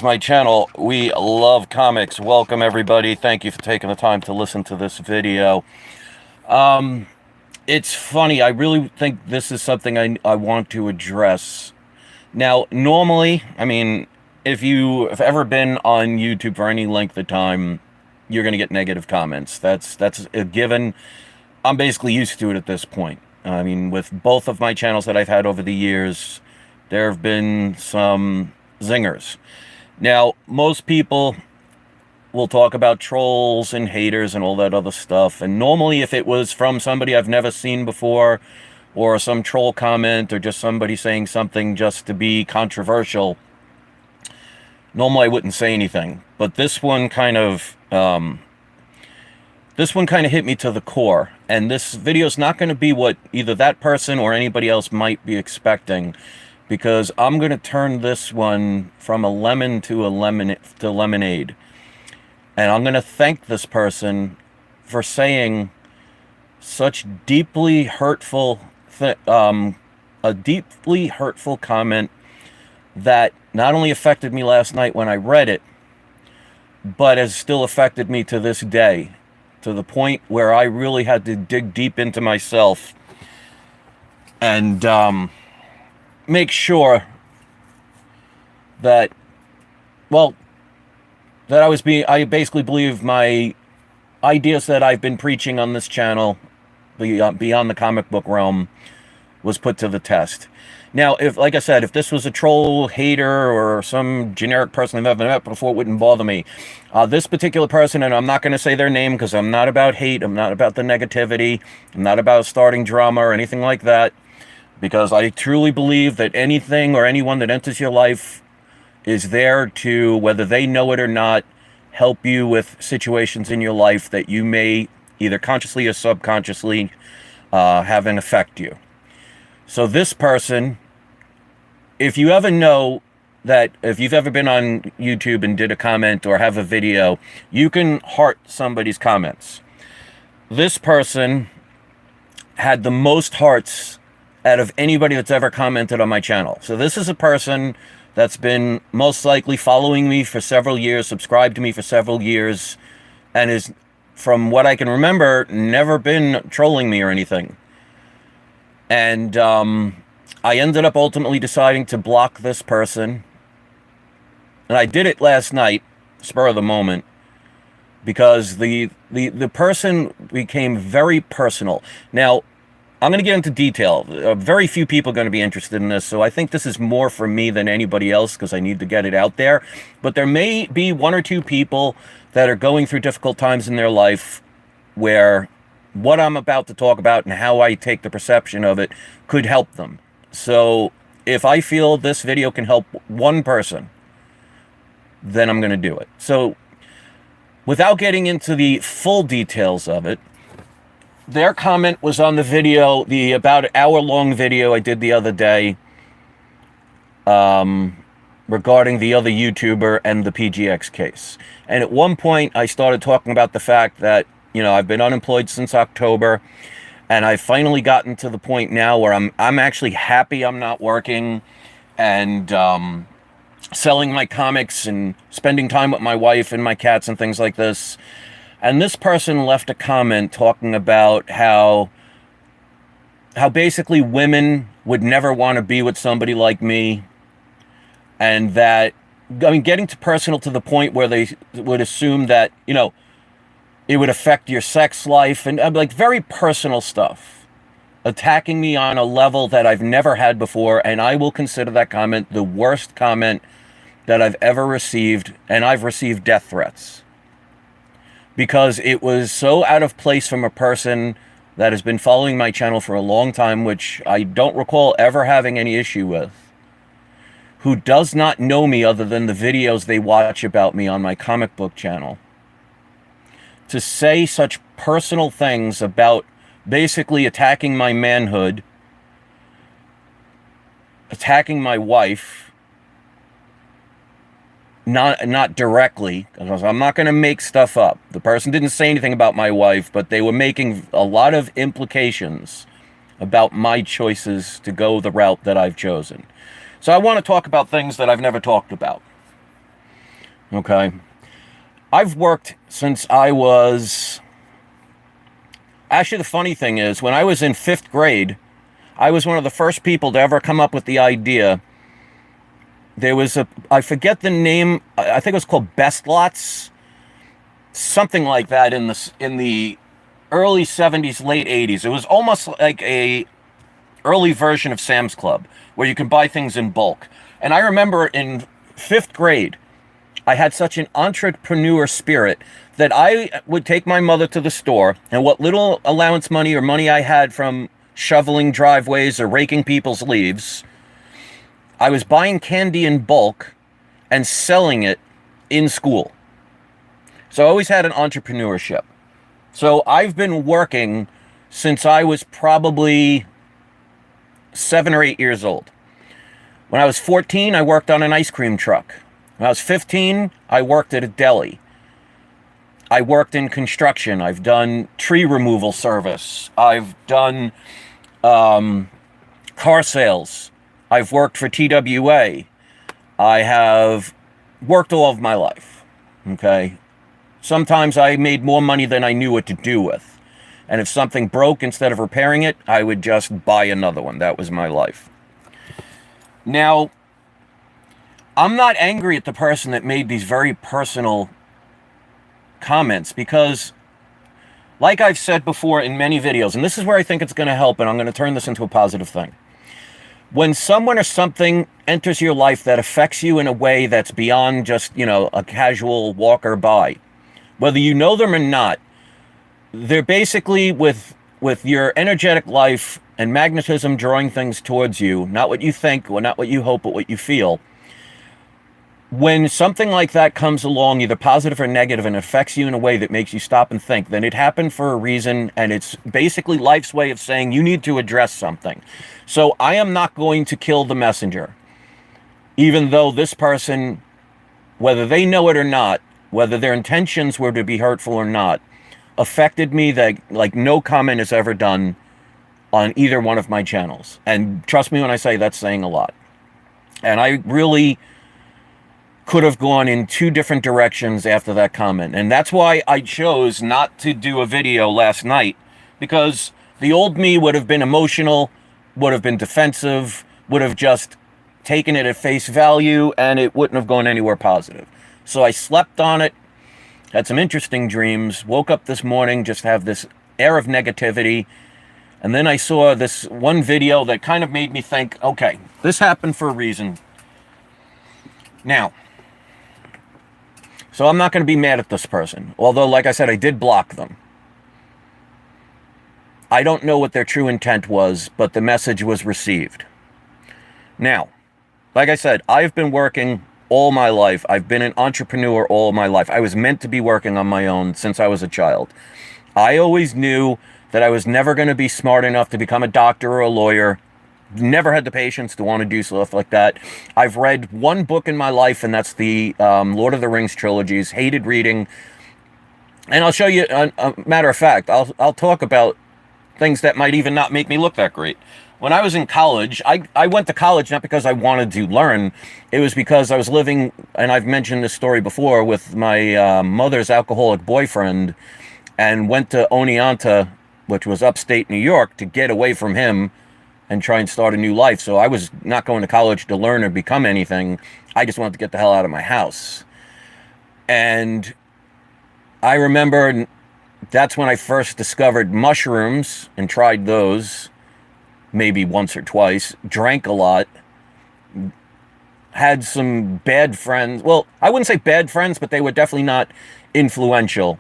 My channel. We love comics. Welcome everybody. Thank you for taking the time to listen to this video. It's funny. I really think this is something I want to address. Now, normally, I mean, if you have ever been on YouTube for any length of time, you're going to get negative comments. That's a given. I'm basically used to it at this point. I mean, with both of my channels that I've had over the years, there have been some zingers. Now, most people will talk about trolls and haters and all that other stuff. And normally, if it was from somebody I've never seen before, or some troll comment, or just somebody saying something just to be controversial, normally I wouldn't say anything. But this one kind of hit me to the core. And this video is not going to be what either that person or anybody else might be expecting, because I'm going to turn this one from a lemon to lemonade. And I'm going to thank this person for saying such deeply hurtful, a deeply hurtful comment that not only affected me last night when I read it, but has still affected me to this day, to the point where I really had to dig deep into myself and make sure that, well, that I basically believe my ideas that I've been preaching on this channel, beyond the comic book realm, was put to the test. Now, like I said, if this was a troll, hater, or some generic person I've never met before, it wouldn't bother me. This particular person, and I'm not going to say their name because I'm not about hate, I'm not about the negativity, I'm not about starting drama or anything like that, because I truly believe that anything or anyone that enters your life is there to, whether they know it or not, help you with situations in your life that you may either consciously or subconsciously have an affect you. So this person, if you ever know that, if you've ever been on YouTube and did a comment or have a video, you can heart somebody's comments. This person had the most hearts out of anybody that's ever commented on my channel. So this is a person that's been most likely following me for several years, subscribed to me for several years, and is, from what I can remember, never been trolling me or anything. And I ended up ultimately deciding to block this person. And I did it last night, spur of the moment, because the person became very personal. Now, I'm going to get into detail. Very few people are going to be interested in this, so I think this is more for me than anybody else because I need to get it out there. But there may be one or two people that are going through difficult times in their life where what I'm about to talk about and how I take the perception of it could help them. So if I feel this video can help one person, then I'm going to do it. So without getting into the full details of it, their comment was on the video, the about an hour-long video I did the other day, regarding the other YouTuber and the PGX case. And at one point, I started talking about the fact that, you know, I've been unemployed since October, and I've finally gotten to the point now where I'm actually happy I'm not working, and selling my comics and spending time with my wife and my cats and things like this. And this person left a comment talking about how basically women would never want to be with somebody like me. And that, I mean, getting to personal to the point where they would assume that, you know, it would affect your sex life and like very personal stuff. Attacking me on a level that I've never had before. And I will consider that comment the worst comment that I've ever received. And I've received death threats, because it was so out of place from a person that has been following my channel for a long time, which I don't recall ever having any issue with, who does not know me other than the videos they watch about me on my comic book channel, to say such personal things about basically attacking my manhood, attacking my wife. Not directly, because I'm not going to make stuff up. The person didn't say anything about my wife, but they were making a lot of implications about my choices to go the route that I've chosen. So I want to talk about things that I've never talked about. Okay. I've worked since I was... Actually, the funny thing is, when I was in 5th grade, I was one of the first people to ever come up with the idea. There was I forget the name, I think it was called Best Lots, something like that in the early 70s, late 80s. It was almost like a early version of Sam's Club, where you can buy things in bulk. And I remember in 5th grade, I had such an entrepreneur spirit that I would take my mother to the store, and what little allowance money or money I had from shoveling driveways or raking people's leaves, I was buying candy in bulk and selling it in school. So I always had an entrepreneurship. So I've been working since I was probably 7 or 8 years old. When I was 14, I worked on an ice cream truck. When I was 15, I worked at a deli. I worked in construction. I've done tree removal service. I've done car sales. I've worked for TWA. I have worked all of my life. Okay. Sometimes I made more money than I knew what to do with. And if something broke, instead of repairing it, I would just buy another one. That was my life. Now, I'm not angry at the person that made these very personal comments because, like I've said before in many videos, and this is where I think it's going to help, and I'm going to turn this into a positive thing. When someone or something enters your life that affects you in a way that's beyond just, a casual walker by, whether you know them or not, they're basically with your energetic life and magnetism drawing things towards you, not what you think or not what you hope, but what you feel. When something like that comes along, either positive or negative, and affects you in a way that makes you stop and think, then it happened for a reason, and it's basically life's way of saying you need to address something. So I am not going to kill the messenger, even though this person, whether they know it or not, whether their intentions were to be hurtful or not, affected me that like no comment has ever done on either one of my channels. And trust me when I say that's saying a lot. And I really could have gone in 2 different directions after that comment. And that's why I chose not to do a video last night, because the old me would have been emotional, would have been defensive, would have just taken it at face value, and it wouldn't have gone anywhere positive. So I slept on it, had some interesting dreams, woke up this morning, just have this air of negativity. And then I saw this one video that kind of made me think, okay, this happened for a reason. Now, so I'm not going to be mad at this person. Although, like I said, I did block them. I don't know what their true intent was, but the message was received. Now, like I said, I've been working all my life. I've been an entrepreneur all my life. I was meant to be working on my own since I was a child. I always knew that I was never going to be smart enough to become a doctor or a lawyer. Never had the patience to want to do stuff like that. I've read one book in my life, and that's the Lord of the Rings trilogies. Hated reading. And I'll show you, a matter of fact, I'll talk about things that might even not make me look that great. When I was in college, I went to college not because I wanted to learn. It was because I was living, and I've mentioned this story before, with my mother's alcoholic boyfriend, and went to Oneonta, which was upstate New York, to get away from him and try and start a new life. So I was not going to college to learn or become anything. I just wanted to get the hell out of my house. And I remember that's when I first discovered mushrooms and tried those maybe once or twice, drank a lot, had some bad friends. Well, I wouldn't say bad friends, but they were definitely not influential,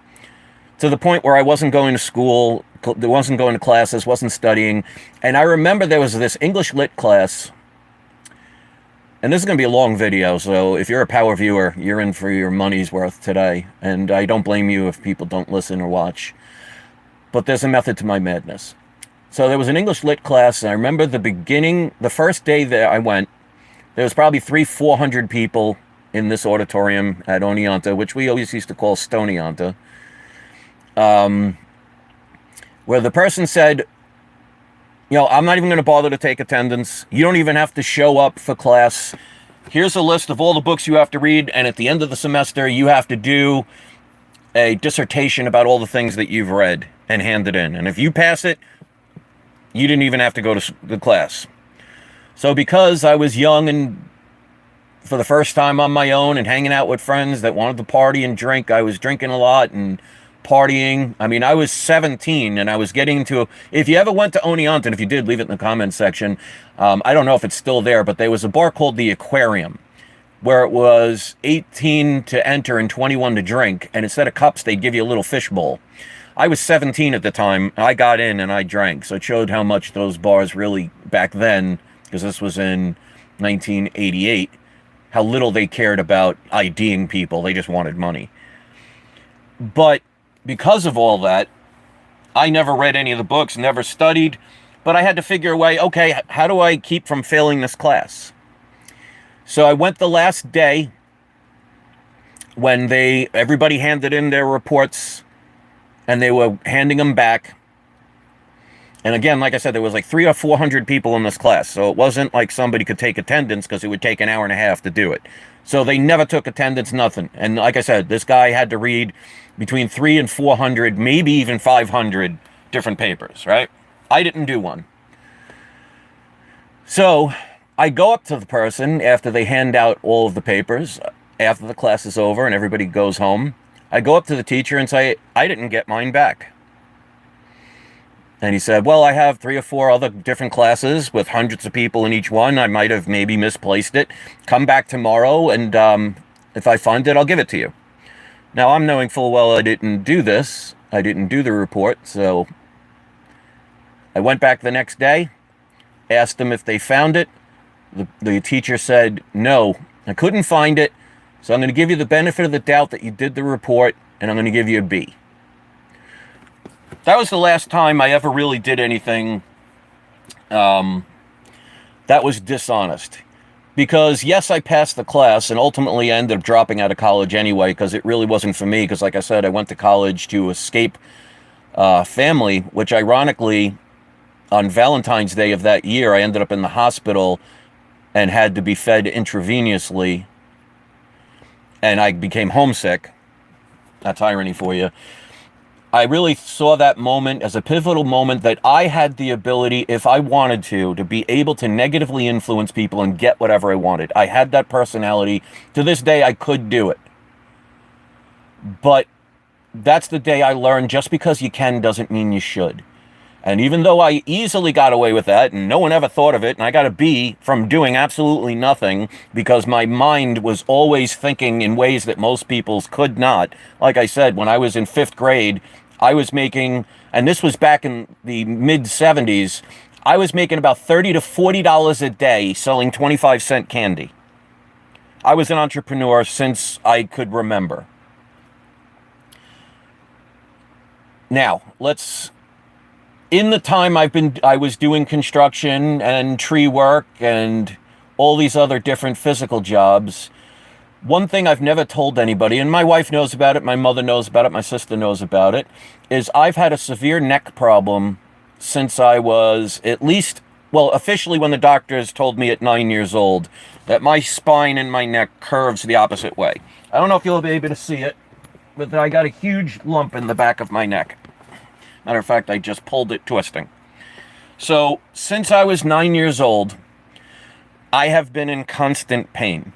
to the point where I wasn't going to school, wasn't going to classes, wasn't studying. And I remember there was this English lit class, and this is going to be a long video, so if you're a power viewer, you're in for your money's worth today. And I don't blame you if people don't listen or watch. But there's a method to my madness. So there was an English lit class, and I remember the first day that I went, there was probably 400 people in this auditorium at Oneonta, which we always used to call Stoneonta, where the person said, I'm not even going to bother to take attendance. You don't even have to show up for class. Here's a list of all the books you have to read, and at the end of the semester, you have to do a dissertation about all the things that you've read and hand it in. And if you pass it, you didn't even have to go to the class. So because I was young and for the first time on my own and hanging out with friends that wanted to party and drink, I was drinking a lot and partying. I mean, I was 17 and I was getting into if you ever went to Oneonta, if you did, leave it in the comments section. I don't know if it's still there, but there was a bar called the Aquarium where it was 18 to enter and 21 to drink. And instead of cups, they'd give you a little fish bowl. I was 17 at the time. I got in and I drank. So it showed how much those bars really, back then, because this was in 1988, how little they cared about IDing people. They just wanted money. But because of all that, I never read any of the books, never studied, but I had to figure a way, okay, how do I keep from failing this class? So I went the last day when everybody handed in their reports and they were handing them back. And again, like I said, there was like 300 or 400 people in this class. So it wasn't like somebody could take attendance because it would take an hour and a half to do it. So they never took attendance, nothing. And like I said, this guy had to read between 300 and 400, maybe even 500 different papers, right? I didn't do one. So I go up to the person after they hand out all of the papers, after the class is over and everybody goes home. I go up to the teacher and say, I didn't get mine back. And he said, well, I have 3 or 4 other different classes with hundreds of people in each one. I might have maybe misplaced it. Come back tomorrow, and if I find it, I'll give it to you. Now, I'm knowing full well I didn't do this. I didn't do the report, so I went back the next day, asked them if they found it. The teacher said, no, I couldn't find it, so I'm going to give you the benefit of the doubt that you did the report, and I'm going to give you a B. That was the last time I ever really did anything that was dishonest. Because, yes, I passed the class, and ultimately I ended up dropping out of college anyway, because it really wasn't for me. Because, like I said, I went to college to escape family, which ironically, on Valentine's Day of that year, I ended up in the hospital and had to be fed intravenously, and I became homesick. That's irony for you. I really saw that moment as a pivotal moment that I had the ability, if I wanted to be able to negatively influence people and get whatever I wanted. I had that personality. To this day, I could do it. But that's the day I learned just because you can doesn't mean you should. And even though I easily got away with that and no one ever thought of it, and I got a B from doing absolutely nothing because my mind was always thinking in ways that most people's could not. Like I said, when I was in 5th grade, I was making, and this was back in the mid-70s, I was making about $30 to $40 a day selling 25-cent candy. I was an entrepreneur since I could remember. Now, in the time I was doing construction and tree work and all these other different physical jobs, one thing I've never told anybody, and my wife knows about it, my mother knows about it, my sister knows about it, is I've had a severe neck problem since I was at least, well, officially when the doctors told me at 9 years old that my spine and my neck curves the opposite way. I don't know if you'll be able to see it, but I got a huge lump in the back of my neck. Matter of fact, I just pulled it twisting. So, since I was 9 years old, I have been in constant pain.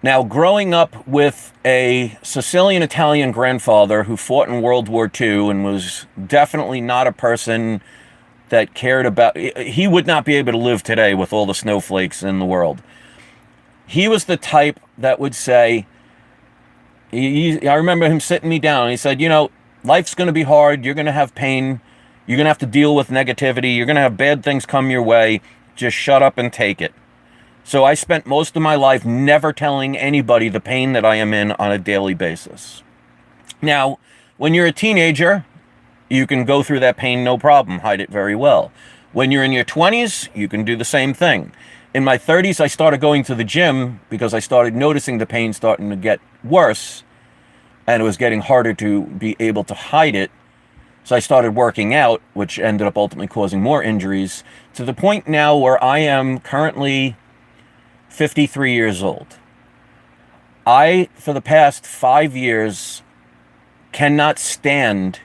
Now, growing up with a Sicilian-Italian grandfather who fought in World War II and was definitely not a person that cared about... He would not be able to live today with all the snowflakes in the world. He was the type that would say... I remember him sitting me down and he said, you know, life's going to be hard. You're going to have pain. You're going to have to deal with negativity. You're going to have bad things come your way. Just shut up and take it. So I spent most of my life never telling anybody the pain that I am in on a daily basis. Now, when you're a teenager, you can go through that pain no problem, hide it very well. When you're in your 20s, you can do the same thing. In my 30s, I started going to the gym because I started noticing the pain starting to get worse, and it was getting harder to be able to hide it. So I started working out, which ended up ultimately causing more injuries, to the point now where I am currently 53 years old. I, for the past 5 years, cannot stand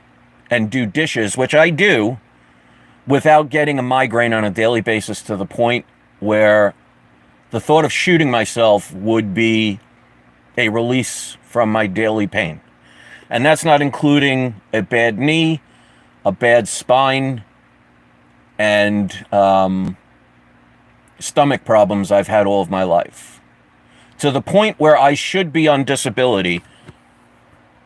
and do dishes, which I do, without getting a migraine on a daily basis to the point where the thought of shooting myself would be a release from my daily pain. And that's not including a bad knee, a bad spine, and stomach problems I've had all of my life. To the point where I should be on disability,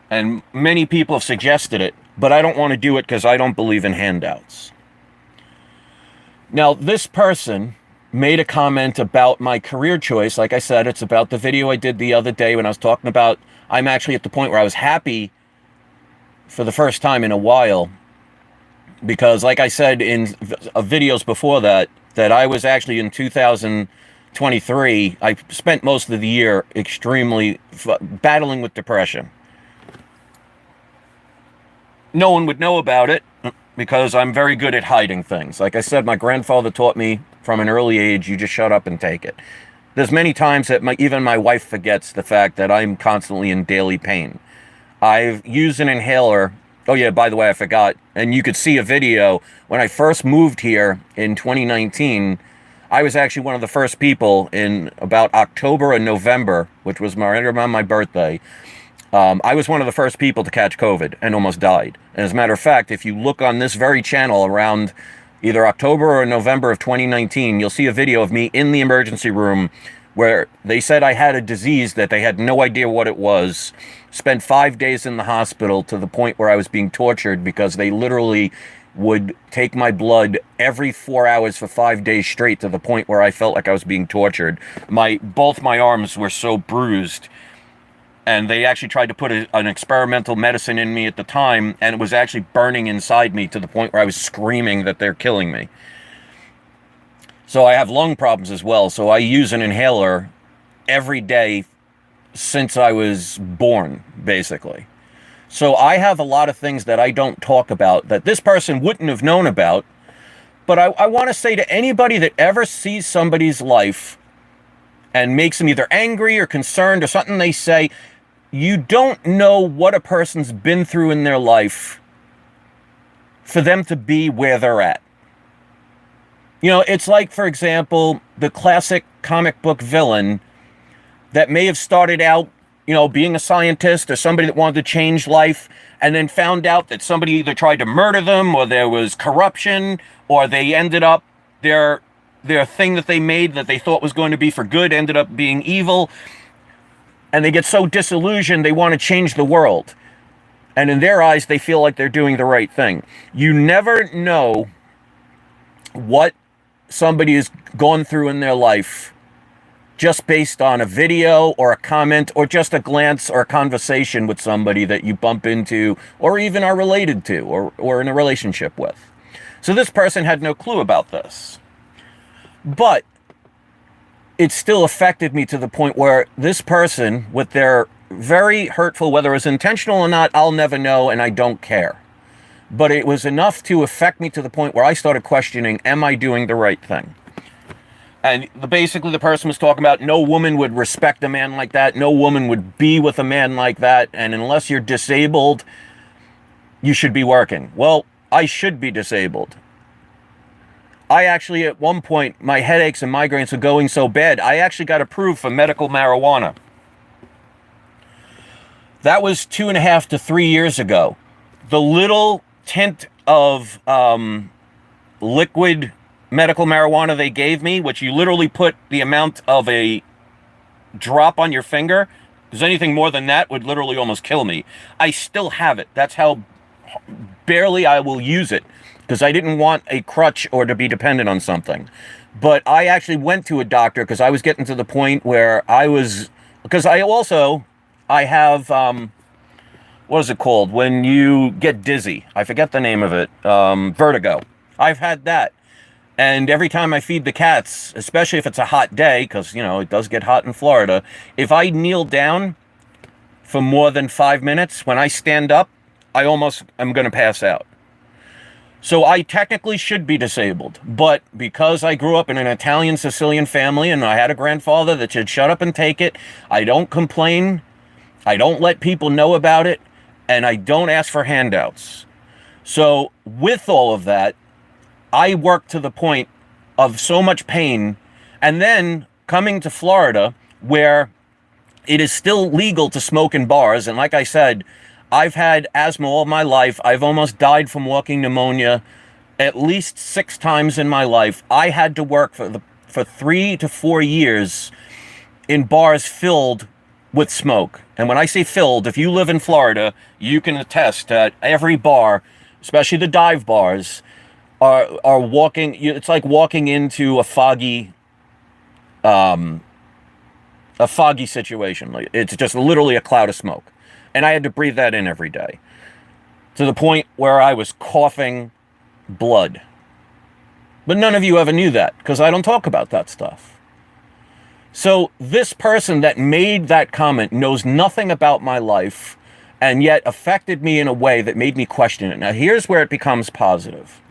and many people have suggested it, but I don't want to do it because I don't believe in handouts. Now, this person made a comment about my career choice. Like I said, it's about the video I did the other day when I was talking about I'm actually at the point where I was happy for the first time in a while. Because like I said in videos before that I was actually in 2023, I spent most of the year extremely battling with depression. No one would know about it because I'm very good at hiding things. Like I said, my grandfather taught me from an early age, you just shut up and take it. There's many times that even my wife forgets the fact that I'm constantly in daily pain. I've used an inhaler. Oh yeah, by the way, I forgot. And you could see a video when I first moved here in 2019. I was actually one of the first people in about October and November, which was right around my birthday. I was one of the first people to catch COVID and almost died. And as a matter of fact, if you look on this very channel around either October or November of 2019, you'll see a video of me in the emergency room where they said I had a disease that they had no idea what it was. Spent 5 days in the hospital to the point where I was being tortured because they literally would take my blood every 4 hours for 5 days straight, to the point where I felt like I was being tortured. Both my arms were so bruised. And they actually tried to put an experimental medicine in me at the time, and it was actually burning inside me to the point where I was screaming that they're killing me. So I have lung problems as well, so I use an inhaler every day since I was born, basically. So I have a lot of things that I don't talk about that this person wouldn't have known about, but I want to say to anybody that ever sees somebody's life and makes them either angry or concerned or something they say, you don't know what a person's been through in their life for them to be where they're at. You know, it's like, for example, the classic comic book villain that may have started out, you know, being a scientist or somebody that wanted to change life, and then found out that somebody either tried to murder them, or there was corruption, or they ended up, their thing that they made that they thought was going to be for good ended up being evil. And they get so disillusioned, they want to change the world. And in their eyes, they feel like they're doing the right thing. You never know what somebody has gone through in their life just based on a video or a comment or just a glance or a conversation with somebody that you bump into or even are related to or in a relationship with. So this person had no clue about this. But it still affected me to the point where this person, with their very hurtful, whether it was intentional or not, I'll never know, and I don't care. But it was enough to affect me to the point where I started questioning, am I doing the right thing? And basically the person was talking about no woman would respect a man like that. No woman would be with a man like that. And unless you're disabled, you should be working. Well, I should be disabled. I actually, at one point, my headaches and migraines were going so bad, I actually got approved for medical marijuana. That was 2.5 to 3 years ago. The little tint of liquid medical marijuana they gave me, which you literally put the amount of a drop on your finger, because anything more than that would literally almost kill me. I still have it. That's how barely I will use it, because I didn't want a crutch or to be dependent on something. But I actually went to a doctor because I was getting to the point where I was, because I have, what is it called? When you get dizzy. I forget the name of it. Vertigo. I've had that. And every time I feed the cats, especially if it's a hot day, because, you know, it does get hot in Florida, if I kneel down for more than 5 minutes, when I stand up, I almost am going to pass out. So I technically should be disabled, but because I grew up in an Italian Sicilian family and I had a grandfather that said, shut up and take it, I don't complain, I don't let people know about it, and I don't ask for handouts. So with all of that, I worked to the point of so much pain, and then coming to Florida, where it is still legal to smoke in bars, and like I said, I've had asthma all my life. I've almost died from walking pneumonia at least 6 times in my life. I had to work for 3 to 4 years in bars filled with smoke. And when I say filled, if you live in Florida, you can attest that every bar, especially the dive bars, are walking. It's like walking into a foggy situation. Like, it's just literally a cloud of smoke. And I had to breathe that in every day, to the point where I was coughing blood. But none of you ever knew that, because I don't talk about that stuff. So this person that made that comment knows nothing about my life, and yet affected me in a way that made me question it. Now here's where it becomes positive.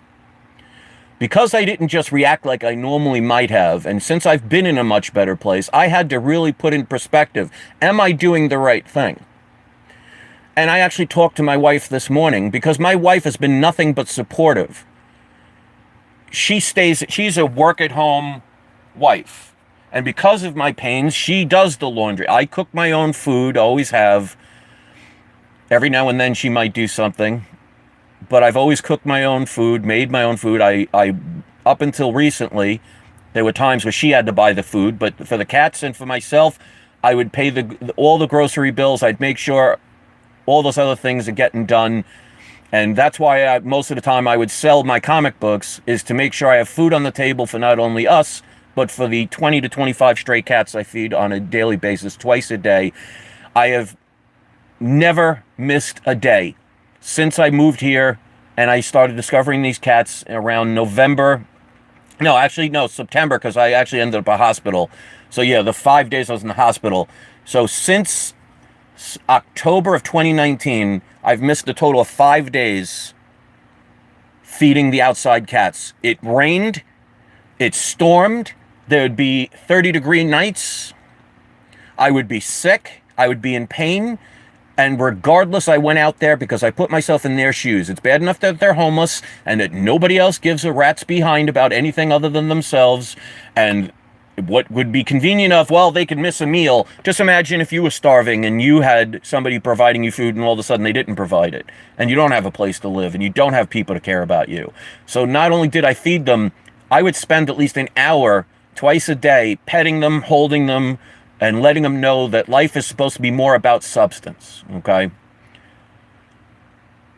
Because I didn't just react like I normally might have, and since I've been in a much better place, I had to really put in perspective, am I doing the right thing? And I actually talked to my wife this morning, because my wife has been nothing but supportive. She's a work-at-home wife. And because of my pains, she does the laundry. I cook my own food, always have. Every now and then she might do something. But I've always cooked my own food, made my own food. I up until recently, there were times where she had to buy the food. But for the cats and for myself, I would pay all the grocery bills. I'd make sure all those other things are getting done. And that's why most of the time I would sell my comic books, is to make sure I have food on the table for not only us, but for the 20 to 25 stray cats I feed on a daily basis, twice a day. I have never missed a day since I moved here, and I started discovering these cats around September, because I actually ended up in a hospital. So yeah, the 5 days I was in the hospital. So since October of 2019, I've missed a total of 5 days feeding the outside cats. It rained, it stormed, there would be 30-degree nights, I would be sick, I would be in pain, and regardless, I went out there because I put myself in their shoes. It's bad enough that they're homeless and that nobody else gives a rat's behind about anything other than themselves, and what would be convenient of, well, they could miss a meal. Just imagine if you were starving and you had somebody providing you food and all of a sudden they didn't provide it, and you don't have a place to live and you don't have people to care about you. So not only did I feed them, I would spend at least an hour twice a day petting them, holding them, and letting them know that life is supposed to be more about substance, okay?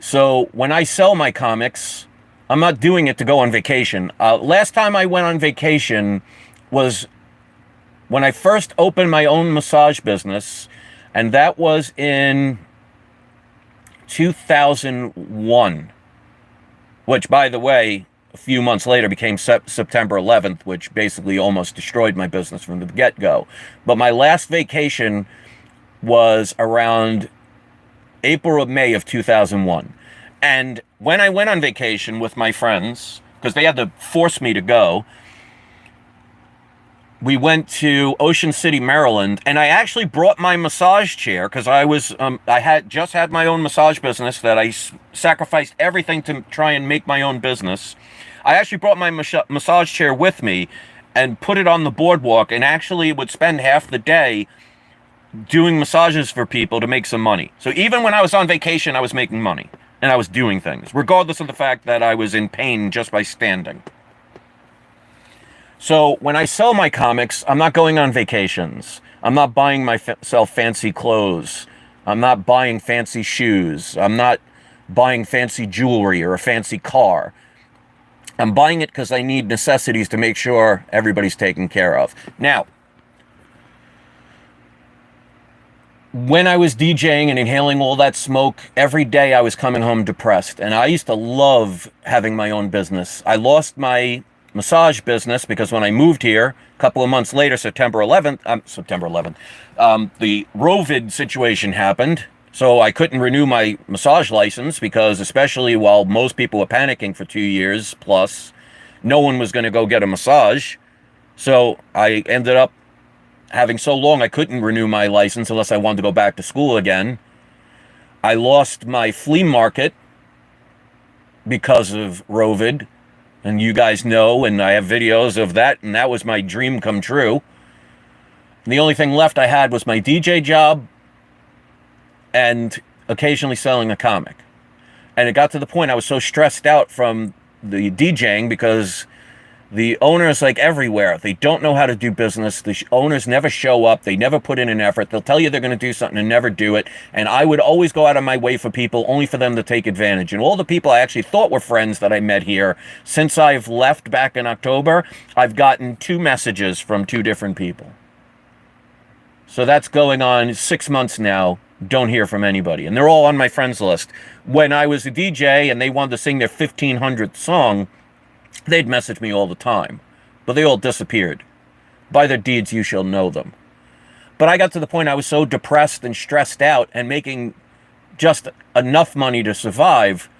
So when I sell my comics, I'm not doing it to go on vacation. Last time I went on vacation was when I first opened my own massage business, and that was in 2001, which, by the way, a few months later became September 11th, which basically almost destroyed my business from the get-go. But my last vacation was around April or May of 2001. And when I went on vacation with my friends, because they had to force me to go, we went to Ocean City, Maryland, and I actually brought my massage chair, because I had just had my own massage business that I sacrificed everything to try and make my own business. I actually brought my massage chair with me and put it on the boardwalk, and actually would spend half the day doing massages for people to make some money. So even when I was on vacation, I was making money, and I was doing things, regardless of the fact that I was in pain just by standing. So when I sell my comics, I'm not going on vacations. I'm not buying myself fancy clothes. I'm not buying fancy shoes. I'm not buying fancy jewelry or a fancy car. I'm buying it because I need necessities to make sure everybody's taken care of. Now, when I was DJing and inhaling all that smoke, every day I was coming home depressed. And I used to love having my own business. I lost my massage business because when I moved here a couple of months later, September 11th, the Rovid situation happened. So I couldn't renew my massage license because, especially while most people were panicking for 2 years plus, no one was going to go get a massage. So I ended up having so long I couldn't renew my license unless I wanted to go back to school again. I lost my flea market because of Rovid, and you guys know, and I have videos of that, and that was my dream come true. And the only thing left I had was my DJ job and occasionally selling a comic. And it got to the point I was so stressed out from the DJing because the owners, like everywhere, they don't know how to do business. The owners never show up. They never put in an effort. They'll tell you they're going to do something and never do it. And I would always go out of my way for people only for them to take advantage. And all the people I actually thought were friends that I met here, since I've left back in October, I've gotten 2 messages from 2 different people. So that's going on 6 months now. Don't hear from anybody. And they're all on my friends list. When I was a DJ and they wanted to sing their 1500th song, they'd message me all the time, but they all disappeared. By their deeds you shall know them. But I got to the point I was so depressed and stressed out and making just enough money to survive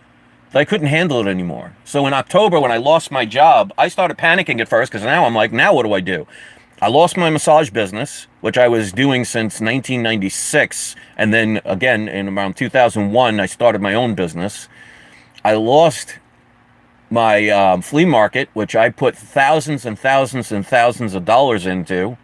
that I couldn't handle it anymore. So in October, when I lost my job, I started panicking at first because now I'm like, now what do I do? I lost my massage business, which I was doing since 1996. And then again, in around 2001, I started my own business. I lost my flea market, which I put thousands and thousands and thousands of dollars into.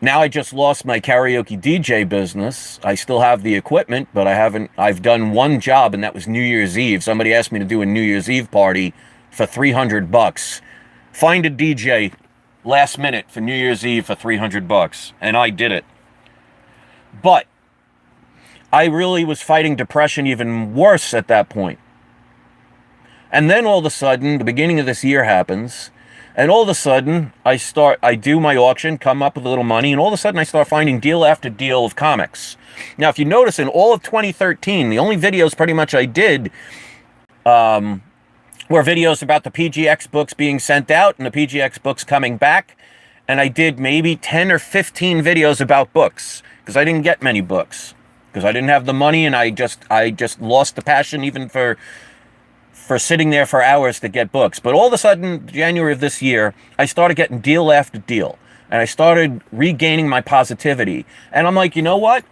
Now I just lost my karaoke DJ business. I still have the equipment, but I've done one job, and that was New Year's Eve. Somebody asked me to do a New Year's Eve party for $300. Find a DJ last minute for New Year's Eve for $300, and I did it. But I really was fighting depression even worse at that point. And then all of a sudden, the beginning of this year happens, and all of a sudden, I do my auction, come up with a little money, and all of a sudden I start finding deal after deal of comics. Now, if you notice, in all of 2013, the only videos pretty much I did were videos about the PGX books being sent out and the PGX books coming back, and I did maybe 10 or 15 videos about books, because I didn't get many books, because I didn't have the money, and I just lost the passion even for sitting there for hours to get books. But all of a sudden, January of this year, I started getting deal after deal. And I started regaining my positivity. And I'm like, you know what?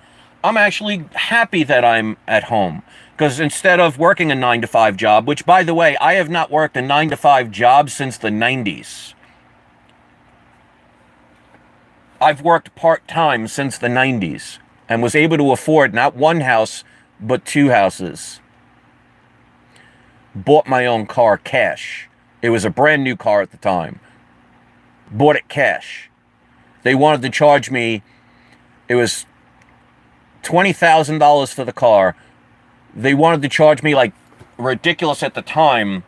I'm actually happy that I'm at home. Because instead of working a 9-to-5 job, which, by the way, I have not worked a 9-to-5 job since the 90s. I've worked part-time since the 90s. And was able to afford not one house, but 2 houses. Bought my own car cash. It was a brand new car at the time. Bought it cash. They wanted to charge me, it was $20,000 for the car. They wanted to charge me, like, ridiculous at the time,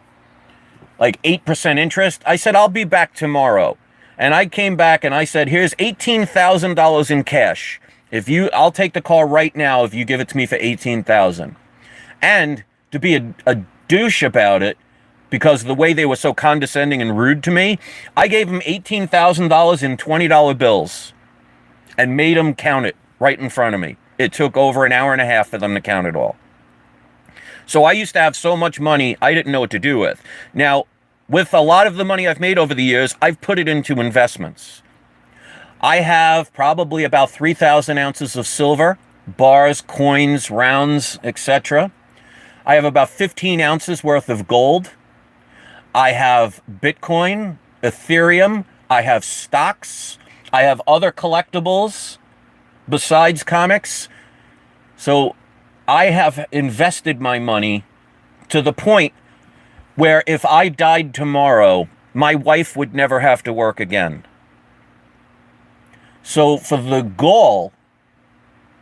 like 8% interest. I said, I'll be back tomorrow. And I came back and I said, here's $18,000 in cash. I'll take the car right now if you give it to me for $18,000. And to be a douche about it, because of the way they were so condescending and rude to me, I gave them $18,000 in $20 bills and made them count it right in front of me. It took over an hour and a half for them to count it all. So I used to have so much money I didn't know what to do with. Now, with a lot of the money I've made over the years, I've put it into investments. I have probably about 3,000 ounces of silver, bars, coins, rounds, etc. I have about 15 ounces worth of gold. I have Bitcoin, Ethereum. I have stocks. I have other collectibles besides comics. So I have invested my money to the point where if I died tomorrow, my wife would never have to work again. So for the gall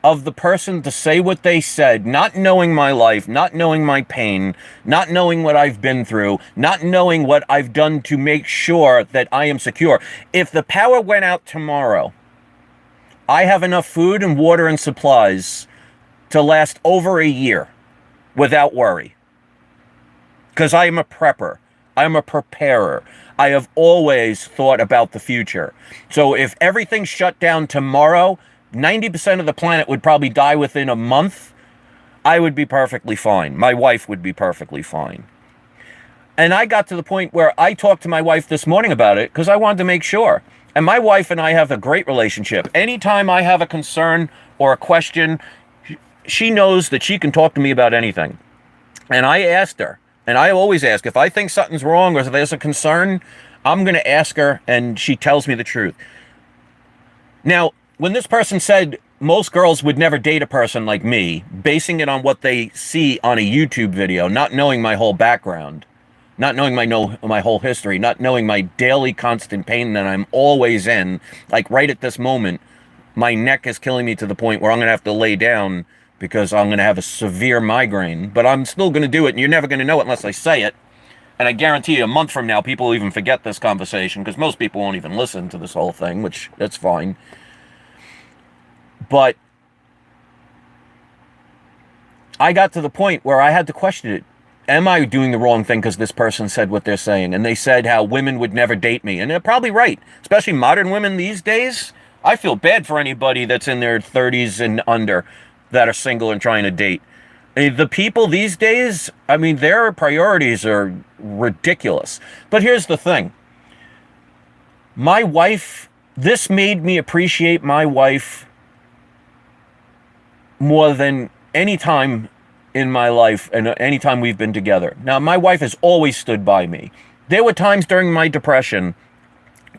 of the person to say what they said, not knowing my life, not knowing my pain, not knowing what I've been through, not knowing what I've done to make sure that I am secure. If the power went out tomorrow, I have enough food and water and supplies to last over a year without worry. Because I am a prepper. I am a preparer. I have always thought about the future. So if everything shut down tomorrow, 90% of the planet would probably die within a month, I would be perfectly fine. My wife would be perfectly fine. And I got to the point where I talked to my wife this morning about it because I wanted to make sure. And my wife and I have a great relationship. Anytime I have a concern or a question, she knows that she can talk to me about anything. And I asked her, and I always ask, if I think something's wrong or if there's a concern, I'm going to ask her, and she tells me the truth. Now, when this person said most girls would never date a person like me, basing it on what they see on a YouTube video, not knowing my whole background, not knowing my whole history, not knowing my daily constant pain that I'm always in, like right at this moment, my neck is killing me to the point where I'm going to have to lay down because I'm going to have a severe migraine, but I'm still going to do it, and you're never going to know it unless I say it. And I guarantee you a month from now, people will even forget this conversation because most people won't even listen to this whole thing, which that's fine. But I got to the point where I had to question it. Am I doing the wrong thing because this person said what they're saying? And they said how women would never date me. And they're probably right, especially modern women these days. I feel bad for anybody that's in their 30s and under that are single and trying to date. The people these days, I mean, their priorities are ridiculous. But here's the thing. My wife, this made me appreciate my wife more than any time in my life and any time we've been together. Now, my wife has always stood by me. There were times during my depression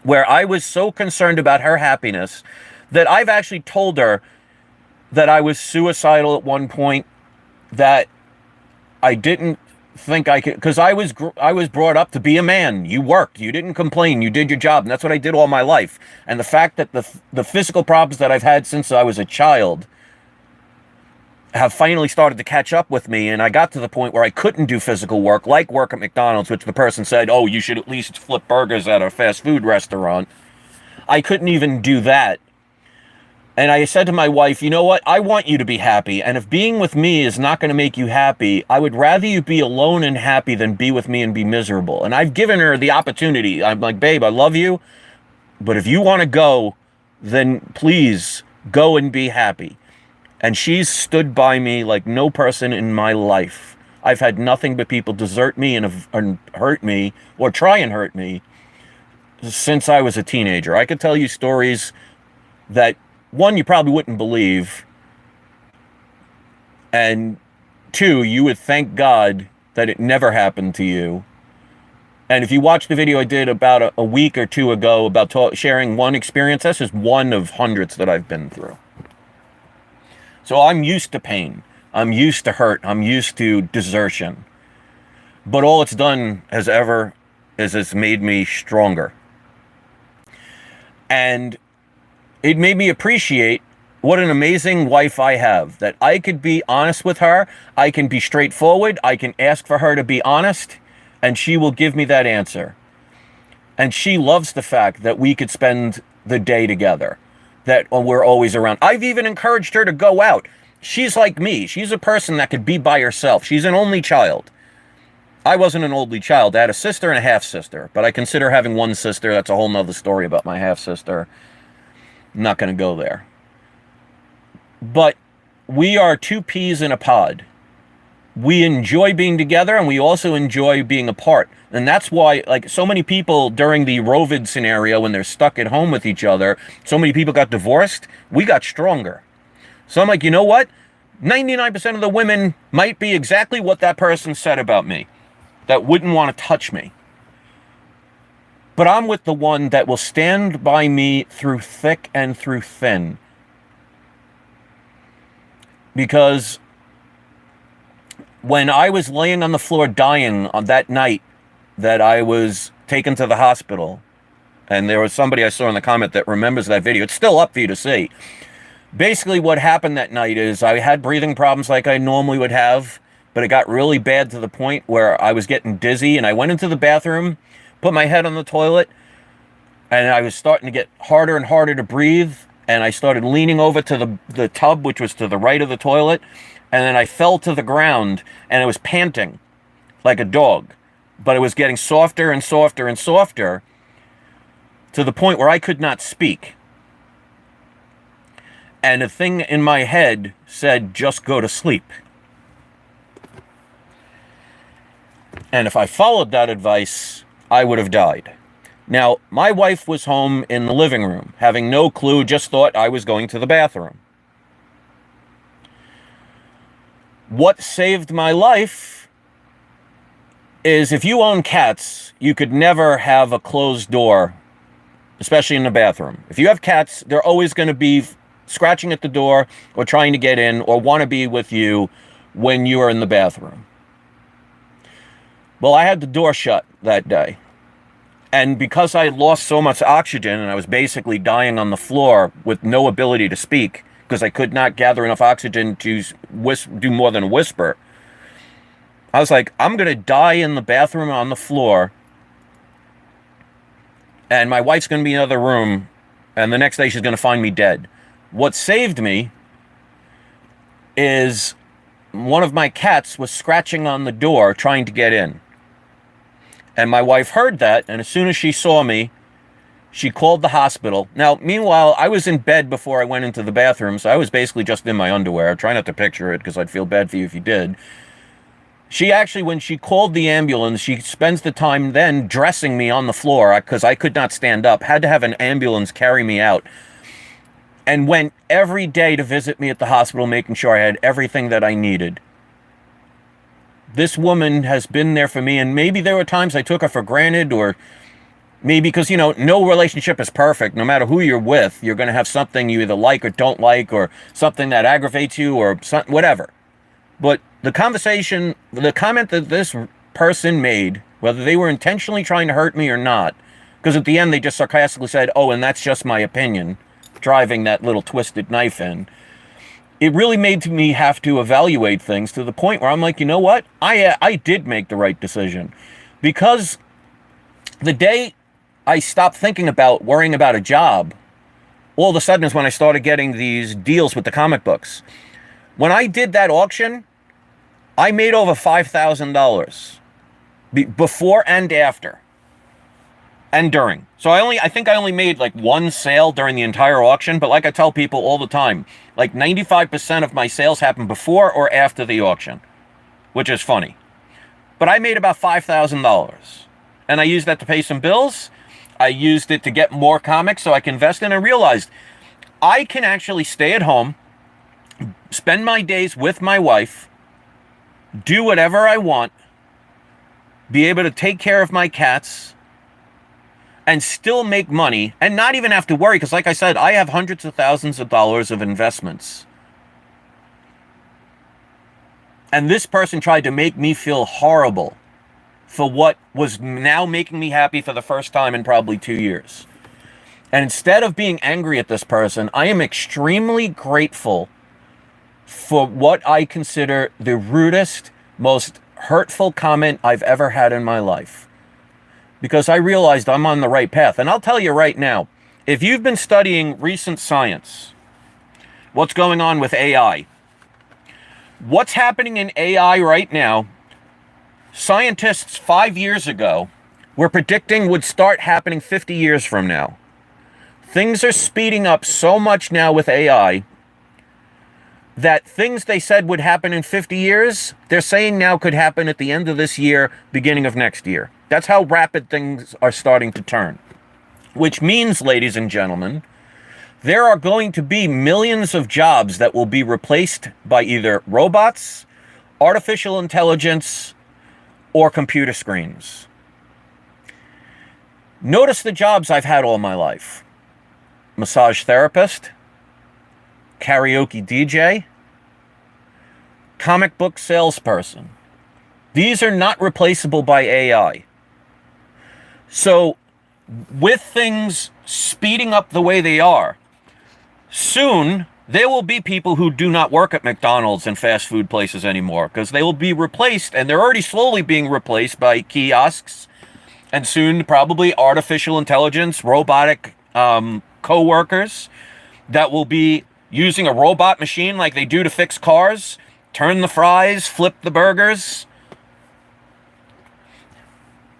where I was so concerned about her happiness that I've actually told her that I was suicidal at one point, that I didn't think I could, because I was brought up to be a man. You worked, you didn't complain, you did your job, and that's what I did all my life. And the fact that the physical problems that I've had since I was a child have finally started to catch up with me, and I got to the point where I couldn't do physical work, like work at McDonald's, which the person said, oh, you should at least flip burgers at a fast food restaurant. I couldn't even do that. And I said to my wife, you know what? I want you to be happy. And if being with me is not going to make you happy, I would rather you be alone and happy than be with me and be miserable. And I've given her the opportunity. I'm like, babe, I love you. But if you want to go, then please go and be happy. And she's stood by me like no person in my life. I've had nothing but people desert me and hurt me or try and hurt me since I was a teenager. I could tell you stories that, one, you probably wouldn't believe, and two, you would thank God that it never happened to you. And if you watch the video I did about a week or two ago about sharing one experience, that's just one of hundreds that I've been through. So I'm used to pain. I'm used to hurt. I'm used to desertion. But all it's done is it's made me stronger. And it made me appreciate what an amazing wife I have, that I could be honest with her. I can be straightforward. I can ask for her to be honest, and she will give me that answer. And she loves the fact that we could spend the day together, that we're always around. I've even encouraged her to go out. She's like me. She's a person that could be by herself. She's an only child. I wasn't an only child. I had a sister and a half-sister, but I consider having one sister. That's a whole nother story about my half-sister. I'm not going to go there. But we are two peas in a pod. We enjoy being together, and we also enjoy being apart. And that's why, like, so many people during the Rovid scenario, when they're stuck at home with each other, so many people got divorced, we got stronger. So I'm like, you know what? 99% of the women might be exactly what that person said about me, that wouldn't want to touch me. But I'm with the one that will stand by me through thick and through thin. Because when I was laying on the floor dying on that night that I was taken to the hospital, and there was somebody I saw in the comment that remembers that video. It's still up for you to see. Basically what happened that night is I had breathing problems like I normally would have, but it got really bad to the point where I was getting dizzy, and I went into the bathroom, put my head on the toilet, and I was starting to get harder and harder to breathe, and I started leaning over to the tub, which was to the right of the toilet, and then I fell to the ground, and I was panting like a dog, but it was getting softer and softer and softer to the point where I could not speak. And a thing in my head said, just go to sleep. And if I followed that advice, I would have died. Now, my wife was home in the living room, having no clue, just thought I was going to the bathroom. What saved my life is if you own cats, you could never have a closed door, especially in the bathroom. If you have cats, they're always going to be scratching at the door or trying to get in or want to be with you when you are in the bathroom. Well, I had the door shut that day. And because I had lost so much oxygen and I was basically dying on the floor with no ability to speak because I could not gather enough oxygen to do more than a whisper, I was like, I'm going to die in the bathroom on the floor, and my wife's going to be in the other room, and the next day she's going to find me dead. What saved me is one of my cats was scratching on the door trying to get in. And my wife heard that, and as soon as she saw me, she called the hospital. Now, meanwhile, I was in bed before I went into the bathroom, so I was basically just in my underwear. Try not to picture it, because I'd feel bad for you if you did. She actually, when she called the ambulance, she spends the time then dressing me on the floor, because I could not stand up, had to have an ambulance carry me out, and went every day to visit me at the hospital, making sure I had everything that I needed. This woman has been there for me, and maybe there were times I took her for granted, or maybe because, you know, no relationship is perfect. No matter who you're with, you're going to have something you either like or don't like, or something that aggravates you, or something, whatever. But the conversation, the comment that this person made, whether they were intentionally trying to hurt me or not, because at the end they just sarcastically said, oh, and that's just my opinion, driving that little twisted knife in. It really made me have to evaluate things to the point where I'm like, you know what? I did make the right decision. Because the day I stopped thinking about worrying about a job, all of a sudden is when I started getting these deals with the comic books. When I did that auction, I made over $5,000 before and after and during. So I think I only made like one sale during the entire auction, but like I tell people all the time, like 95% of my sales happen before or after the auction, which is funny. But I made about $5,000, and I used that to pay some bills. I used it to get more comics so I can invest in, and realized I can actually stay at home, spend my days with my wife, do whatever I want, be able to take care of my cats, and still make money, and not even have to worry, because like I said, I have hundreds of thousands of dollars of investments. And this person tried to make me feel horrible for what was now making me happy for the first time in probably 2 years. And instead of being angry at this person, I am extremely grateful for what I consider the rudest, most hurtful comment I've ever had in my life. Because I realized I'm on the right path. And I'll tell you right now, if you've been studying recent science, what's going on with AI, what's happening in AI right now, scientists 5 years ago were predicting would start happening 50 years from now. Things are speeding up so much now with AI that things they said would happen in 50 years, they're saying now could happen at the end of this year, beginning of next year. That's how rapid things are starting to turn. Which means, ladies and gentlemen, there are going to be millions of jobs that will be replaced by either robots, artificial intelligence, or computer screens. Notice the jobs I've had all my life. Massage therapist, karaoke DJ, comic book salesperson. These are not replaceable by AI. So, with things speeding up the way they are, soon there will be people who do not work at McDonald's and fast food places anymore, because they will be replaced, and they're already slowly being replaced by kiosks, and soon probably artificial intelligence, robotic co-workers that will be using a robot machine like they do to fix cars, turn the fries, flip the burgers.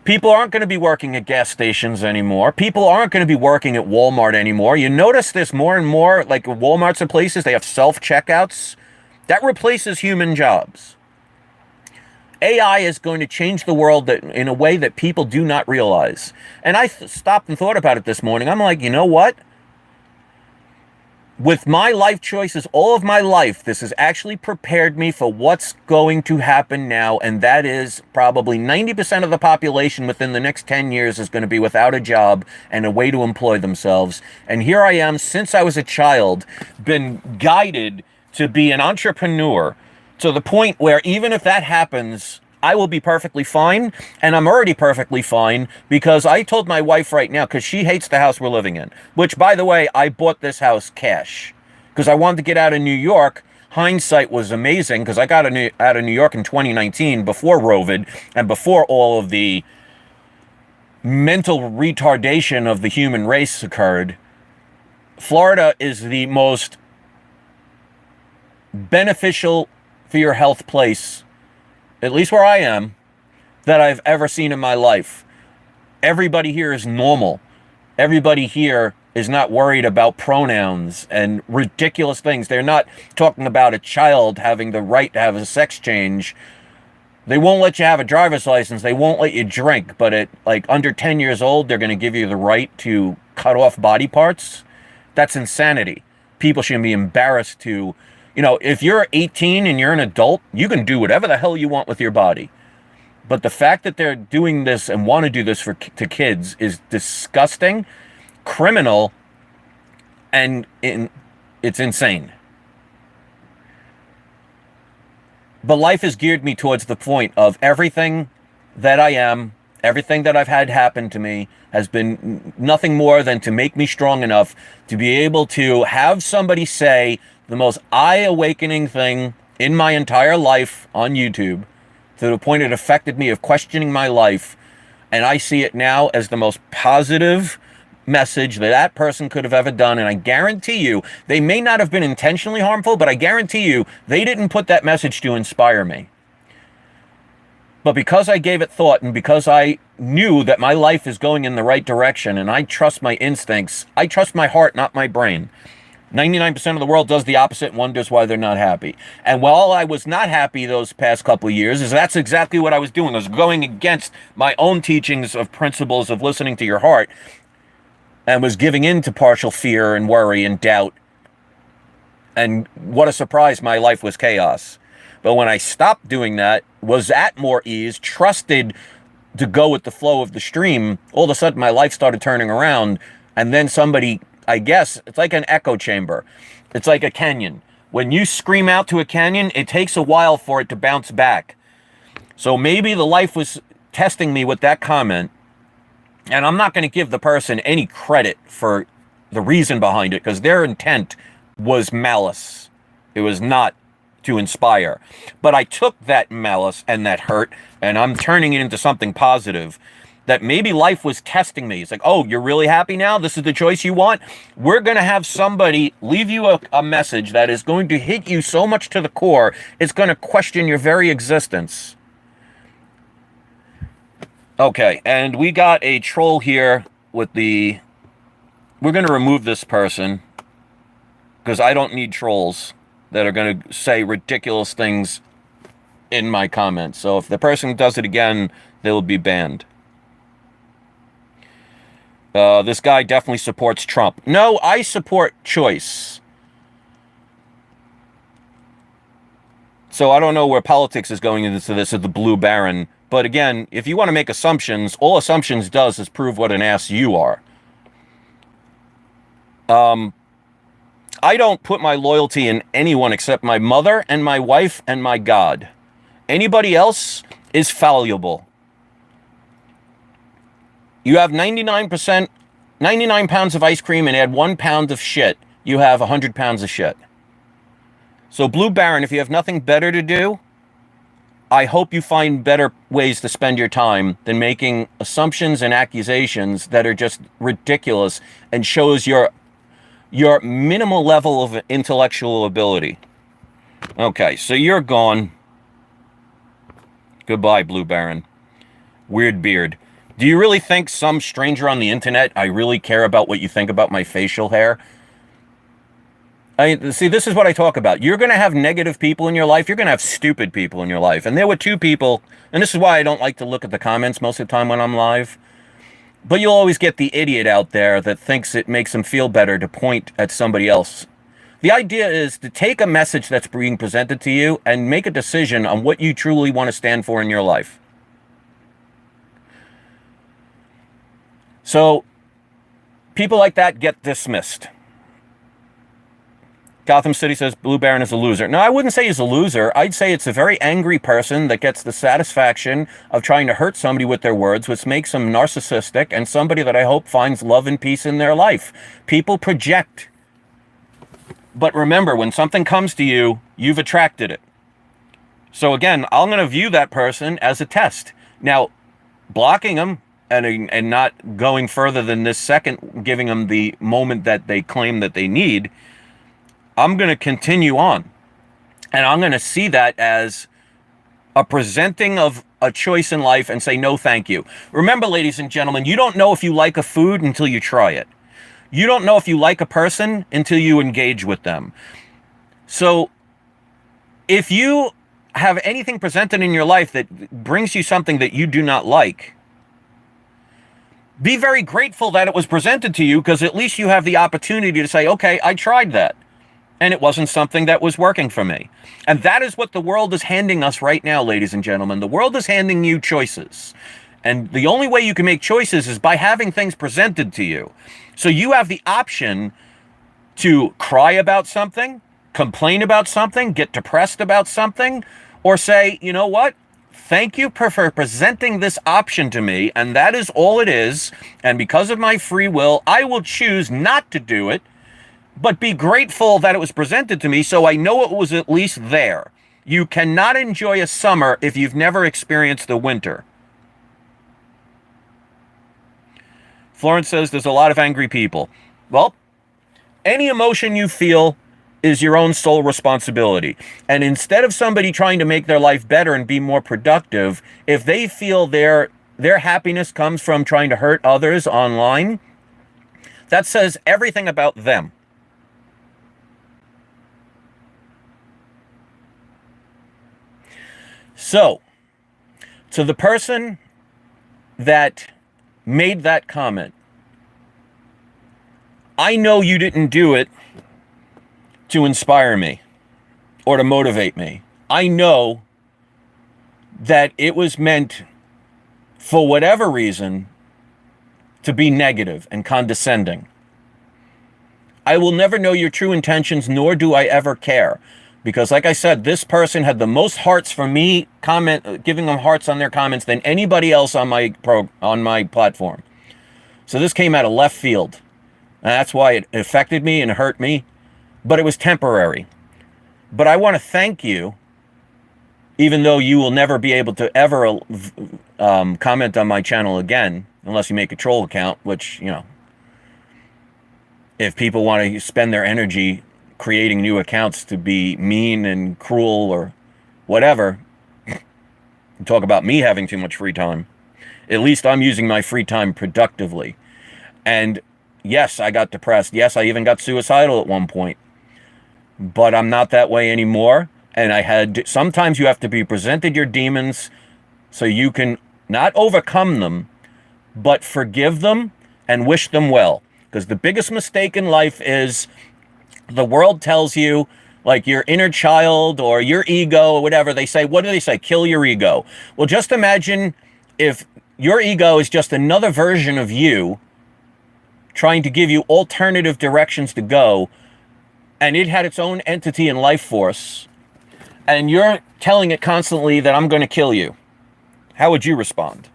People aren't going to be working at gas stations anymore. People aren't going to be working at Walmart anymore. You notice this more and more, like Walmarts and places, they have self-checkouts. That replaces human jobs. AI is going to change the world in a way that people do not realize. And I stopped and thought about it this morning. I'm like, you know what? With my life choices, all of my life, this has actually prepared me for what's going to happen now, and that is probably 90% of the population within the next 10 years is going to be without a job and a way to employ themselves. And here I am, since I was a child, been guided to be an entrepreneur to the point where even if that happens, I will be perfectly fine, and I'm already perfectly fine because I told my wife right now, because she hates the house we're living in, which, by the way, I bought this house cash because I wanted to get out of New York. Hindsight was amazing because I got out of New York in 2019 before COVID and before all of the mental retardation of the human race occurred. Florida is the most beneficial for your health place, at least where I am, that I've ever seen in my life. Everybody here is normal. Everybody here is not worried about pronouns and ridiculous things. They're not talking about a child having the right to have a sex change. They won't let you have a driver's license. They won't let you drink. But at like under 10 years old, they're going to give you the right to cut off body parts. That's insanity. People shouldn't be embarrassed to... You know, if you're 18 and you're an adult, you can do whatever the hell you want with your body. But the fact that they're doing this and want to do this to kids is disgusting, criminal, and it's insane. But life has geared me towards the point of everything that I am, everything that I've had happen to me has been nothing more than to make me strong enough to be able to have somebody say the most eye-awakening thing in my entire life on YouTube, to the point it affected me of questioning my life, and I see it now as the most positive message that person could have ever done. And I guarantee you, they may not have been intentionally harmful, but I guarantee you, they didn't put that message to inspire me. But because I gave it thought, and because I knew that my life is going in the right direction, and I trust my instincts, I trust my heart, not my brain. 99% of the world does the opposite and wonders why they're not happy. And while I was not happy those past couple of years, that's exactly what I was doing. I was going against my own teachings of principles of listening to your heart, and was giving in to partial fear and worry and doubt. And what a surprise, my life was chaos. But when I stopped doing that, was at more ease, trusted to go with the flow of the stream, all of a sudden my life started turning around. And then somebody... I guess it's like an echo chamber. It's like a canyon. When you scream out to a canyon, it takes a while for it to bounce back. So maybe the life was testing me with that comment. And I'm not going to give the person any credit for the reason behind it, because their intent was malice. It was not to inspire. But I took that malice and that hurt, and I'm turning it into something positive. That maybe life was testing me. It's like, oh, you're really happy now? This is the choice you want? We're going to have somebody leave you a message that is going to hit you so much to the core, it's going to question your very existence. Okay, and we got a troll here with the... We're going to remove this person, because I don't need trolls that are going to say ridiculous things in my comments. So if the person does it again, they'll be banned. This guy definitely supports Trump. No, I support choice. So I don't know where politics is going into this of the Blue Baron. But again, if you want to make assumptions, all assumptions does is prove what an ass you are. I don't put my loyalty in anyone except my mother and my wife and my God. Anybody else is fallible. You have 99 pounds of ice cream and add 1 pound of shit. You have 100 pounds of shit. So Blue Baron, if you have nothing better to do, I hope you find better ways to spend your time than making assumptions and accusations that are just ridiculous and shows your minimal level of intellectual ability. Okay, so you're gone. Goodbye, Blue Baron. Weird beard. Do you really think some stranger on the internet, I really care about what you think about my facial hair? See, this is what I talk about. You're going to have negative people in your life. You're going to have stupid people in your life. And there were two people, and this is why I don't like to look at the comments most of the time when I'm live. But you'll always get the idiot out there that thinks it makes them feel better to point at somebody else. The idea is to take a message that's being presented to you and make a decision on what you truly want to stand for in your life. So, people like that get dismissed. Gotham City says Blue Baron is a loser. No, I wouldn't say he's a loser. I'd say it's a very angry person that gets the satisfaction of trying to hurt somebody with their words, which makes them narcissistic and somebody that I hope finds love and peace in their life. People project. But remember, when something comes to you, you've attracted it. So again, I'm going to view that person as a test. Now, blocking them and not going further than this second, giving them the moment that they claim that they need, I'm going to continue on. And I'm going to see that as a presenting of a choice in life and say, no, thank you. Remember, ladies and gentlemen, you don't know if you like a food until you try it. You don't know if you like a person until you engage with them. So if you have anything presented in your life that brings you something that you do not like, be very grateful that it was presented to you, because at least you have the opportunity to say, okay, I tried that, and it wasn't something that was working for me. And that is what the world is handing us right now, ladies and gentlemen. The world is handing you choices. And the only way you can make choices is by having things presented to you. So you have the option to cry about something, complain about something, get depressed about something, or say, you know what? Thank you for presenting this option to me, and that is all it is. And because of my free will, I will choose not to do it, but be grateful that it was presented to me so I know it was at least there. You cannot enjoy a summer if you've never experienced the winter. Florence says there's a lot of angry people. Well, any emotion you feel is your own sole responsibility. And instead of somebody trying to make their life better and be more productive, if they feel their happiness comes from trying to hurt others online, that says everything about them. So, to the person that made that comment, I know you didn't do it to inspire me or to motivate me. I know that it was meant, for whatever reason, to be negative and condescending. I will never know your true intentions, nor do I ever care. Because like I said, this person had the most hearts for me, giving them hearts on their comments, than anybody else on my platform. So this came out of left field. And that's why it affected me and hurt me. But it was temporary. But I want to thank you, even though you will never be able to ever comment on my channel again, unless you make a troll account, which, you know, if people want to spend their energy creating new accounts to be mean and cruel or whatever, talk about me having too much free time. At least I'm using my free time productively. And yes, I got depressed. Yes, I even got suicidal at one point. But I'm not that way anymore. And sometimes you have to be presented your demons so you can not overcome them, but forgive them and wish them well. Because the biggest mistake in life is the world tells you, like your inner child or your ego or whatever, they say, what do they say? Kill your ego. Well, just imagine if your ego is just another version of you trying to give you alternative directions to go, and it had its own entity and life force, and you're telling it constantly that I'm going to kill you. How would you respond?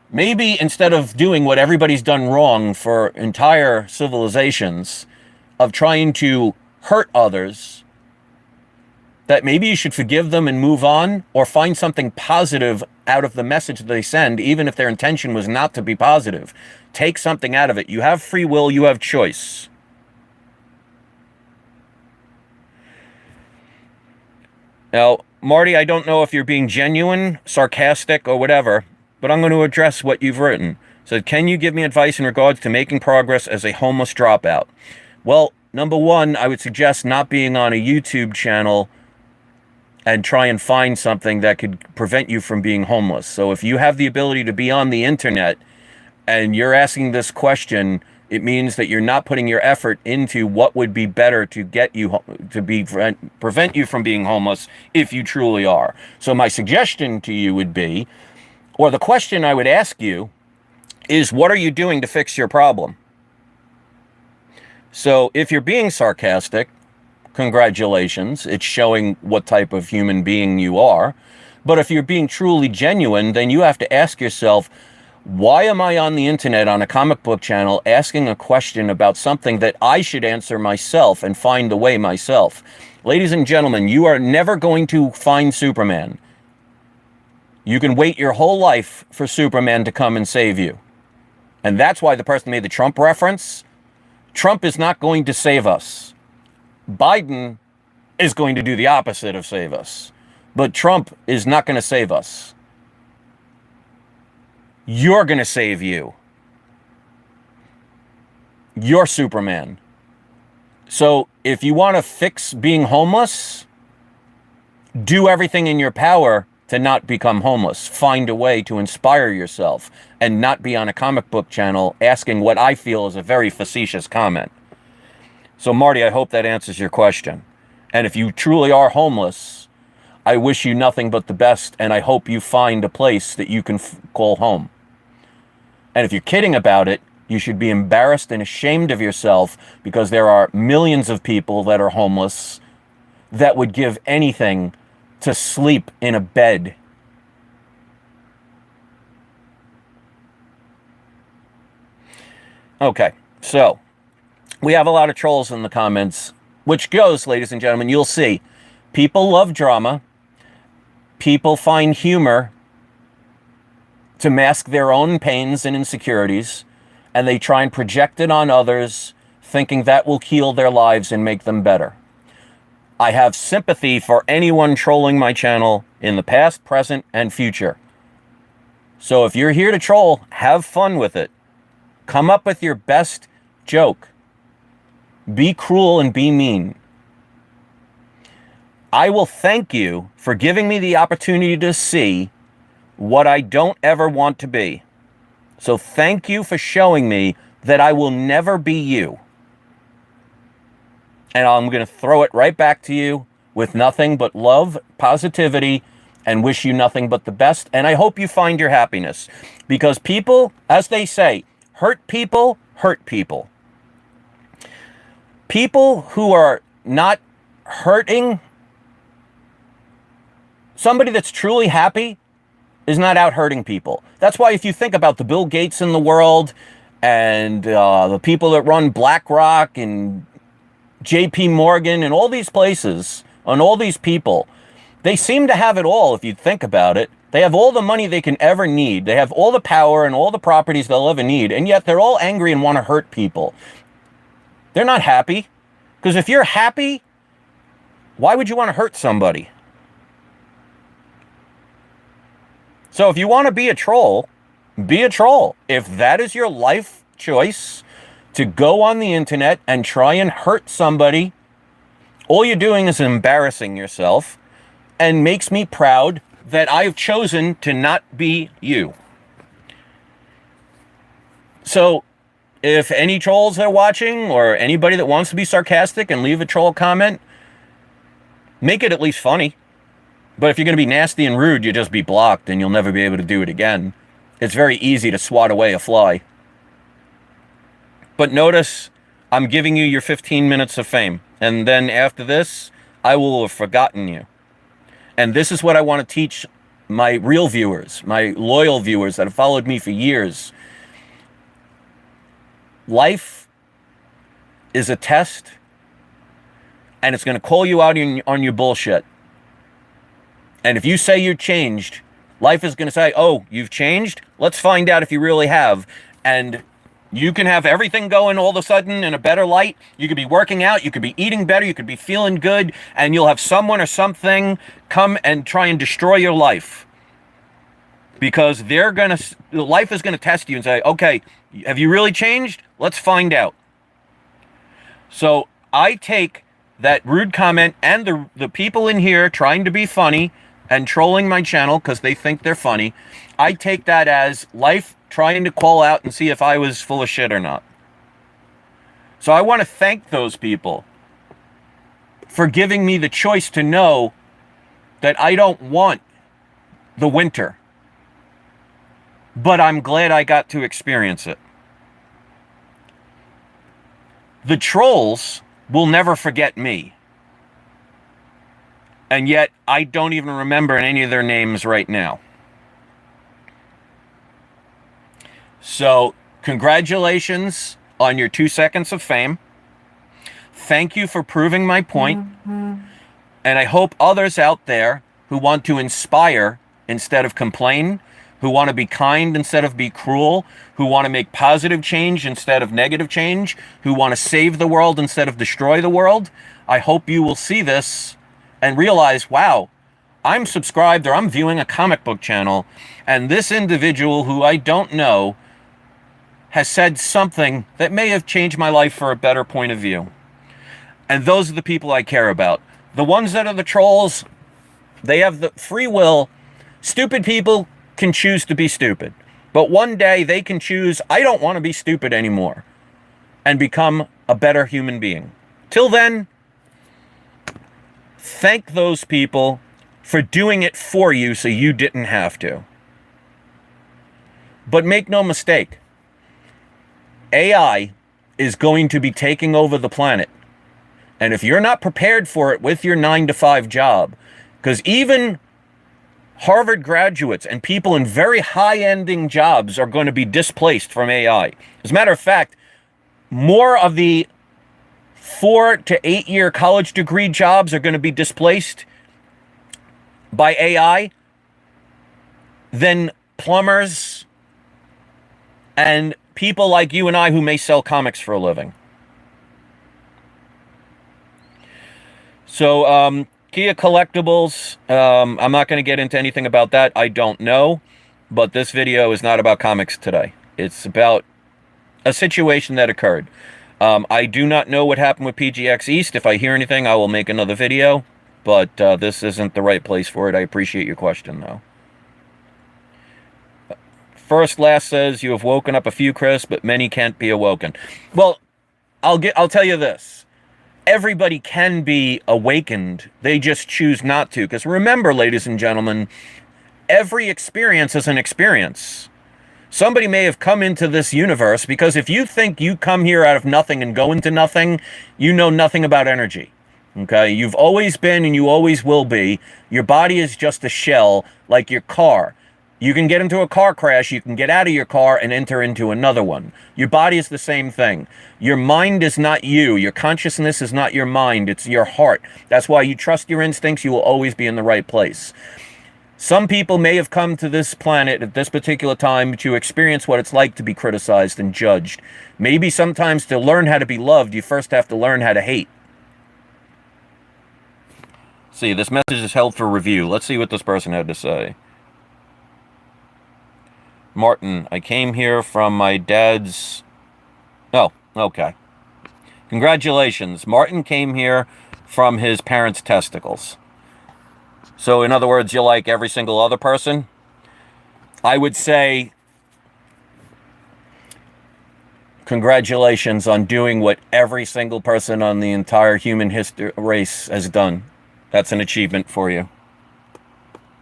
Maybe instead of doing what everybody's done wrong for entire civilizations, of trying to hurt others, that maybe you should forgive them and move on, or find something positive out of the message they send, even if their intention was not to be positive. Take something out of it. You have free will, you have choice. Now, Marty, I don't know if you're being genuine, sarcastic, or whatever, but I'm going to address what you've written. So, can you give me advice in regards to making progress as a homeless dropout? Well, number one, I would suggest not being on a YouTube channel and try and find something that could prevent you from being homeless. So if you have the ability to be on the internet and you're asking this question, it means that you're not putting your effort into what would be better to get you to prevent you from being homeless if you truly are. So my suggestion to you would be, or the question I would ask you is, what are you doing to fix your problem? So if you're being sarcastic, congratulations, it's showing what type of human being you are. But if you're being truly genuine, then you have to ask yourself, why am I on the internet on a comic book channel asking a question about something that I should answer myself and find the way myself? Ladies and gentlemen, you are never going to find Superman. You can wait your whole life for Superman to come and save you. And that's why the person made the Trump reference. Trump is not going to save us. Biden is going to do the opposite of save us. But Trump is not going to save us. You're going to save you. You're Superman. So if you want to fix being homeless, do everything in your power to not become homeless. Find a way to inspire yourself and not be on a comic book channel asking what I feel is a very facetious comment. So, Marty, I hope that answers your question. And if you truly are homeless, I wish you nothing but the best, and I hope you find a place that you can call home. And if you're kidding about it, you should be embarrassed and ashamed of yourself, because there are millions of people that are homeless that would give anything to sleep in a bed. Okay, so we have a lot of trolls in the comments, which goes, ladies and gentlemen, you'll see, people love drama. People find humor to mask their own pains and insecurities, and they try and project it on others, thinking that will heal their lives and make them better. I have sympathy for anyone trolling my channel in the past, present, and future. So if you're here to troll, have fun with it. Come up with your best joke. Be cruel and be mean. I will thank you for giving me the opportunity to see what I don't ever want to be. So thank you for showing me that I will never be you. And I'm going to throw it right back to you with nothing but love, positivity, and wish you nothing but the best. And I hope you find your happiness. Because people, as they say, hurt people hurt people. People who are not hurting, somebody that's truly happy is not out hurting people. That's why if you think about the Bill Gates in the world and the people that run BlackRock and JP Morgan and all these places and all these people, they seem to have it all if you think about it. They have all the money they can ever need. They have all the power and all the properties they'll ever need. And yet they're all angry and want to hurt people. They're not happy. Because if you're happy, why would you want to hurt somebody? So if you want to be a troll, be a troll. If that is your life choice, to go on the internet and try and hurt somebody, all you're doing is embarrassing yourself, and makes me proud that I've chosen to not be you. So if any trolls are watching, or anybody that wants to be sarcastic and leave a troll comment, make it at least funny. But if you're going to be nasty and rude, you just be blocked and you'll never be able to do it again. It's very easy to swat away a fly. But notice, I'm giving you your 15 minutes of fame. And then after this, I will have forgotten you. And this is what I want to teach my real viewers, my loyal viewers that have followed me for years. Life is a test, and it's going to call you out on your bullshit. And if you say you're changed, life is going to say, oh, you've changed? Let's find out if you really have. And you can have everything going all of a sudden in a better light. You could be working out. You could be eating better. You could be feeling good. And you'll have someone or something come and try and destroy your life. because life is gonna test you and say, okay, have you really changed? Let's find out. So I take that rude comment and the people in here trying to be funny and trolling my channel because they think they're funny. I take that as life trying to call out and see if I was full of shit or not. So I want to thank those people for giving me the choice to know that I don't want the winter, but I'm glad I got to experience it. The trolls will never forget me. And yet, I don't even remember any of their names right now. So, congratulations on your 2 seconds of fame. Thank you for proving my point. And I hope others out there who want to inspire instead of complain, who want to be kind instead of be cruel, who want to make positive change instead of negative change, who want to save the world instead of destroy the world, I hope you will see this and realize, wow, I'm subscribed or I'm viewing a comic book channel, and this individual who I don't know has said something that may have changed my life for a better point of view. And those are the people I care about. The ones that are the trolls, they have the free will. Stupid people can choose to be stupid. But one day they can choose, I don't want to be stupid anymore, and become a better human being. Till then, thank those people for doing it for you so you didn't have to. But make no mistake, AI is going to be taking over the planet. And if you're not prepared for it with your 9-to-5 job, because even Harvard graduates and people in very high-ending jobs are going to be displaced from AI. As a matter of fact, more of the 4 to 8 year college degree jobs are going to be displaced by AI than plumbers and people like you and I who may sell comics for a living. So, Kia Collectibles, I'm not going to get into anything about that. I don't know. But this video is not about comics today. It's about a situation that occurred. I do not know what happened with PGX East. If I hear anything, I will make another video. But this isn't the right place for it. I appreciate your question, though. First Last says, you have woken up a few, Chris, but many can't be awoken. Well, I'll tell you this. Everybody can be awakened. They just choose not to. Because remember, ladies and gentlemen, every experience is an experience. Somebody may have come into this universe because if you think you come here out of nothing and go into nothing, you know nothing about energy. Okay? You've always been and you always will be. Your body is just a shell, like your car. You can get into a car crash, you can get out of your car and enter into another one. Your body is the same thing. Your mind is not you. Your consciousness is not your mind. It's your heart. That's why you trust your instincts. You will always be in the right place. Some people may have come to this planet at this particular time to experience what it's like to be criticized and judged. Maybe sometimes to learn how to be loved, you first have to learn how to hate. See, this message is held for review. Let's see what this person had to say. Martin, I came here from my dad's... Oh, okay. Congratulations. Martin came here from his parents' testicles. So, in other words, you're like every single other person? I would say, congratulations on doing what every single person on the entire human race has done. That's an achievement for you.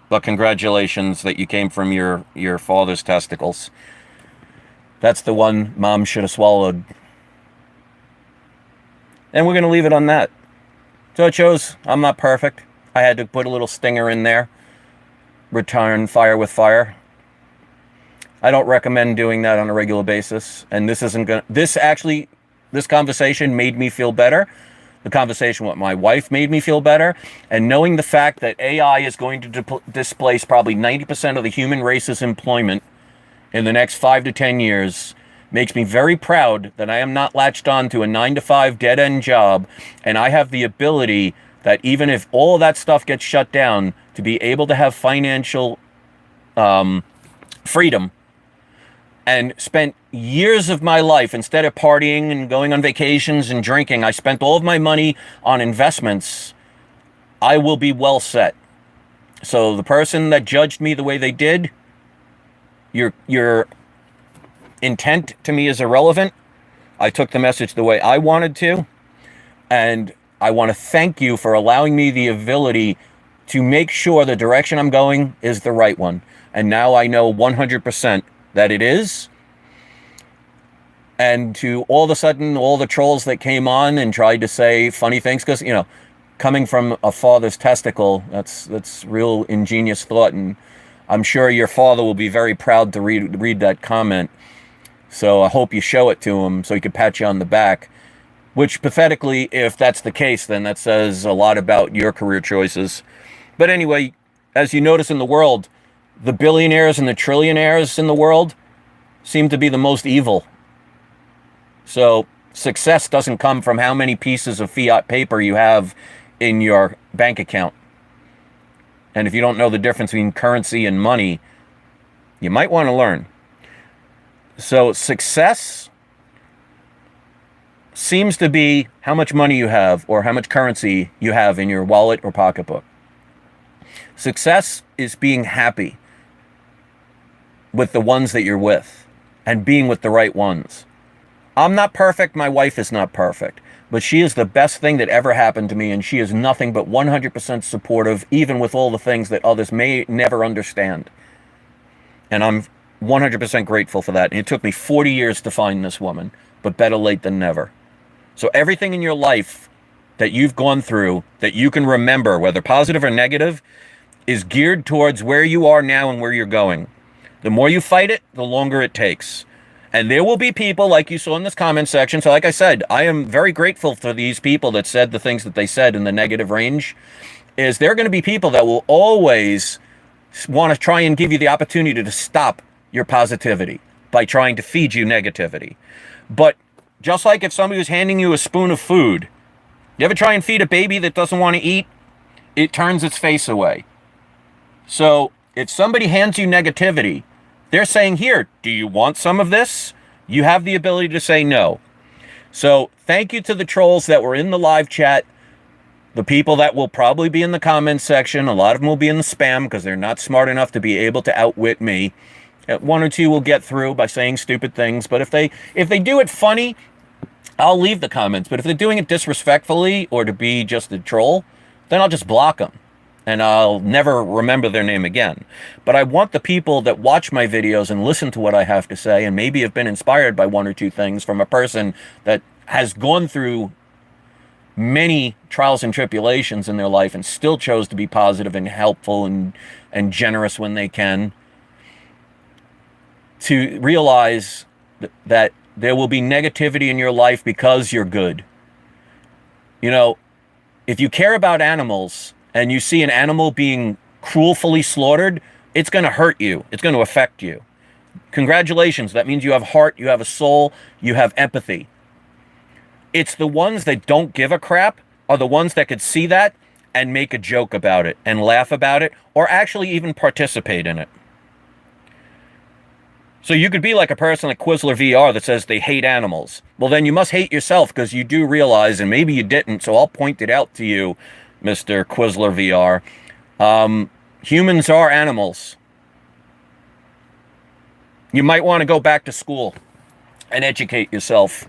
But congratulations that you came from your father's testicles. That's the one mom should have swallowed. And we're going to leave it on that. So it shows I'm not perfect. I had to put a little stinger in there. Return fire with fire. I don't recommend doing that on a regular basis. And this isn't going to... This conversation made me feel better. The conversation with my wife made me feel better. And knowing the fact that AI is going to displace probably 90% of the human race's employment in the next 5 to 10 years makes me very proud that I am not latched on to a 9-to-5 dead-end job. And I have the ability that even if all of that stuff gets shut down, to be able to have financial freedom and spent years of my life, instead of partying and going on vacations and drinking, I spent all of my money on investments, I will be well set. So the person that judged me the way they did, your intent to me is irrelevant. I took the message the way I wanted to, and I want to thank you for allowing me the ability to make sure the direction I'm going is the right one. And now I know 100% that it is. And to all of a sudden, all the trolls that came on and tried to say funny things, because, you know, coming from a father's testicle, that's real ingenious thought. And I'm sure your father will be very proud to read that comment. So I hope you show it to him so he could pat you on the back. Which, pathetically, if that's the case, then that says a lot about your career choices. But anyway, as you notice in the world, the billionaires and the trillionaires in the world seem to be the most evil. So success doesn't come from how many pieces of fiat paper you have in your bank account. And if you don't know the difference between currency and money, you might want to learn. So success seems to be how much money you have or how much currency you have in your wallet or pocketbook. Success is being happy with the ones that you're with and being with the right ones. I'm not perfect. My wife is not perfect, but she is the best thing that ever happened to me, and she is nothing but 100% supportive, even with all the things that others may never understand. And I'm 100% grateful for that. And it took me 40 years to find this woman, but better late than never. So everything in your life that you've gone through that you can remember, whether positive or negative, is geared towards where you are now and where you're going. The more you fight it, the longer it takes. And there will be people like you saw in this comment section. So like I said, I am very grateful for these people that said the things that they said in the negative range. Is there are going to be people that will always want to try and give you the opportunity to stop your positivity by trying to feed you negativity. But just like if somebody was handing you a spoon of food, you ever try and feed a baby that doesn't want to eat? It turns its face away. So if somebody hands you negativity, they're saying, here, do you want some of this? You have the ability to say no. So thank you to the trolls that were in the live chat. The people that will probably be in the comments section. A lot of them will be in the spam because they're not smart enough to be able to outwit me. One or two will get through by saying stupid things. But if they do it funny, I'll leave the comments. But if they're doing it disrespectfully or to be just a troll, then I'll just block them. And I'll never remember their name again. But I want the people that watch my videos and listen to what I have to say and maybe have been inspired by one or two things from a person that has gone through many trials and tribulations in their life and still chose to be positive and helpful and generous when they can, to realize that there will be negativity in your life because you're good. You know, if you care about animals and you see an animal being cruelly slaughtered, it's going to hurt you. It's going to affect you. Congratulations. That means you have heart, you have a soul, you have empathy. It's the ones that don't give a crap are the ones that could see that and make a joke about it and laugh about it or actually even participate in it. So you could be like a person like Quizler VR that says they hate animals. Well, then you must hate yourself because you do realize, and maybe you didn't, so I'll point it out to you, Mr. Quizler VR. Humans are animals. You might want to go back to school and educate yourself.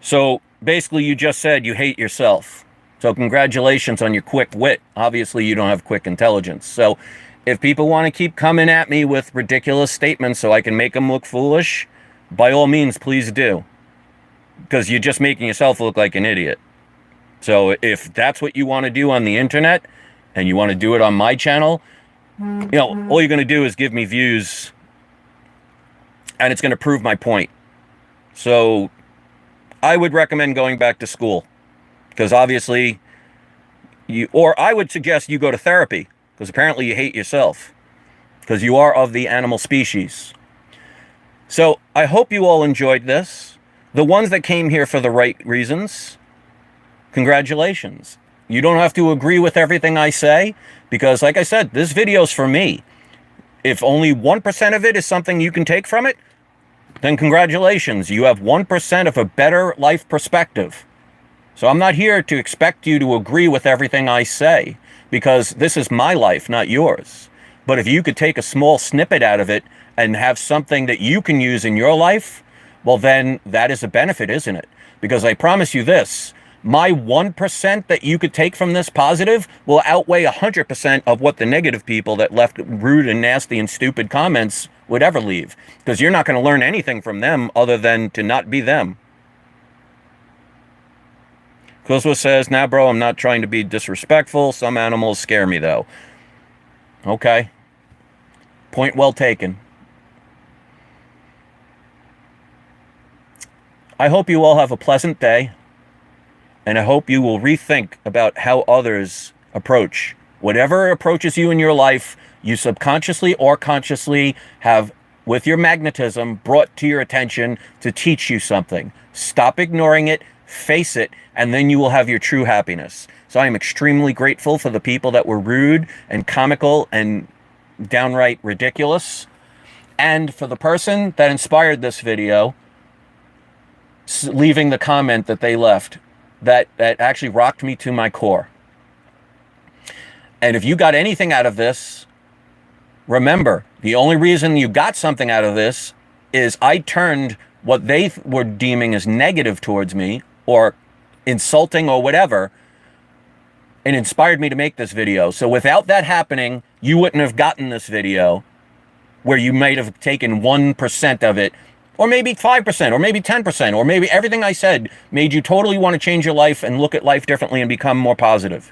So basically you just said you hate yourself. So congratulations on your quick wit. Obviously you don't have quick intelligence. So if people want to keep coming at me with ridiculous statements so I can make them look foolish, by all means, please do. Because you're just making yourself look like an idiot. So if that's what you want to do on the internet and you want to do it on my channel, you know, all you're going to do is give me views and it's going to prove my point. So I would recommend going back to school because obviously or I would suggest you go to therapy because apparently you hate yourself because you are of the animal species. So I hope you all enjoyed this. The ones that came here for the right reasons, congratulations. You don't have to agree with everything I say because, like I said, this video's for me. if only 1% of it is something you can take from it, then congratulations. You have 1% of a better life perspective. So I'm not here to expect you to agree with everything I say, because this is my life, not yours. But if you could take a small snippet out of it and have something that you can use in your life, well, then that is a benefit, isn't it? Because I promise you this, my 1% that you could take from this positive will outweigh 100% of what the negative people that left rude and nasty and stupid comments would ever leave. Because you're not going to learn anything from them other than to not be them. Kuzwa says, nah, bro, I'm not trying to be disrespectful. Some animals scare me, though. Okay. Point well taken. I hope you all have a pleasant day, and I hope you will rethink about how others approach. Whatever approaches you in your life, you subconsciously or consciously have, with your magnetism, brought to your attention to teach you something. Stop ignoring it, face it, and then you will have your true happiness. So I am extremely grateful for the people that were rude and comical and downright ridiculous, and for the person that inspired this video, leaving the comment that they left that actually rocked me to my core. And if you got anything out of this, remember, the only reason you got something out of this is I turned what they were deeming as negative towards me or insulting or whatever, and inspired me to make this video. So without that happening, you wouldn't have gotten this video, where you might have taken 1% of it, or maybe 5%, or maybe 10%, or maybe everything I said made you totally want to change your life and look at life differently and become more positive.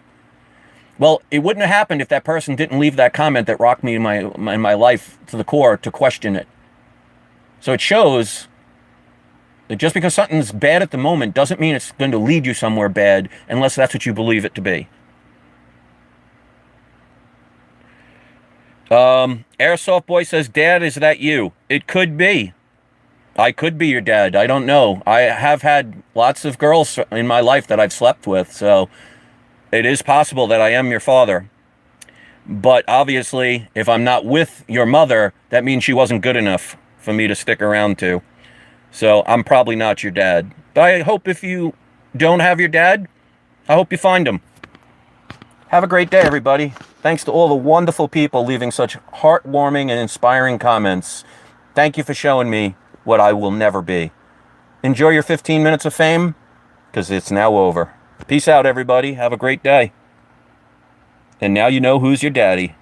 Well, it wouldn't have happened if that person didn't leave that comment that rocked me in my life to the core to question it. So it shows that just because something's bad at the moment doesn't mean it's going to lead you somewhere bad, unless that's what you believe it to be. Airsoft Boy says, Dad, is that you? It could be. I could be your dad. I don't know. I have had lots of girls in my life that I've slept with, so it is possible that I am your father. But obviously, if I'm not with your mother, that means she wasn't good enough for me to stick around to. So I'm probably not your dad. But I hope if you don't have your dad, I hope you find him. Have a great day, everybody. Thanks to all the wonderful people leaving such heartwarming and inspiring comments. Thank you for showing me what I will never be. Enjoy your 15 minutes of fame, because it's now over. Peace out, everybody. Have a great day. And now you know who's your daddy.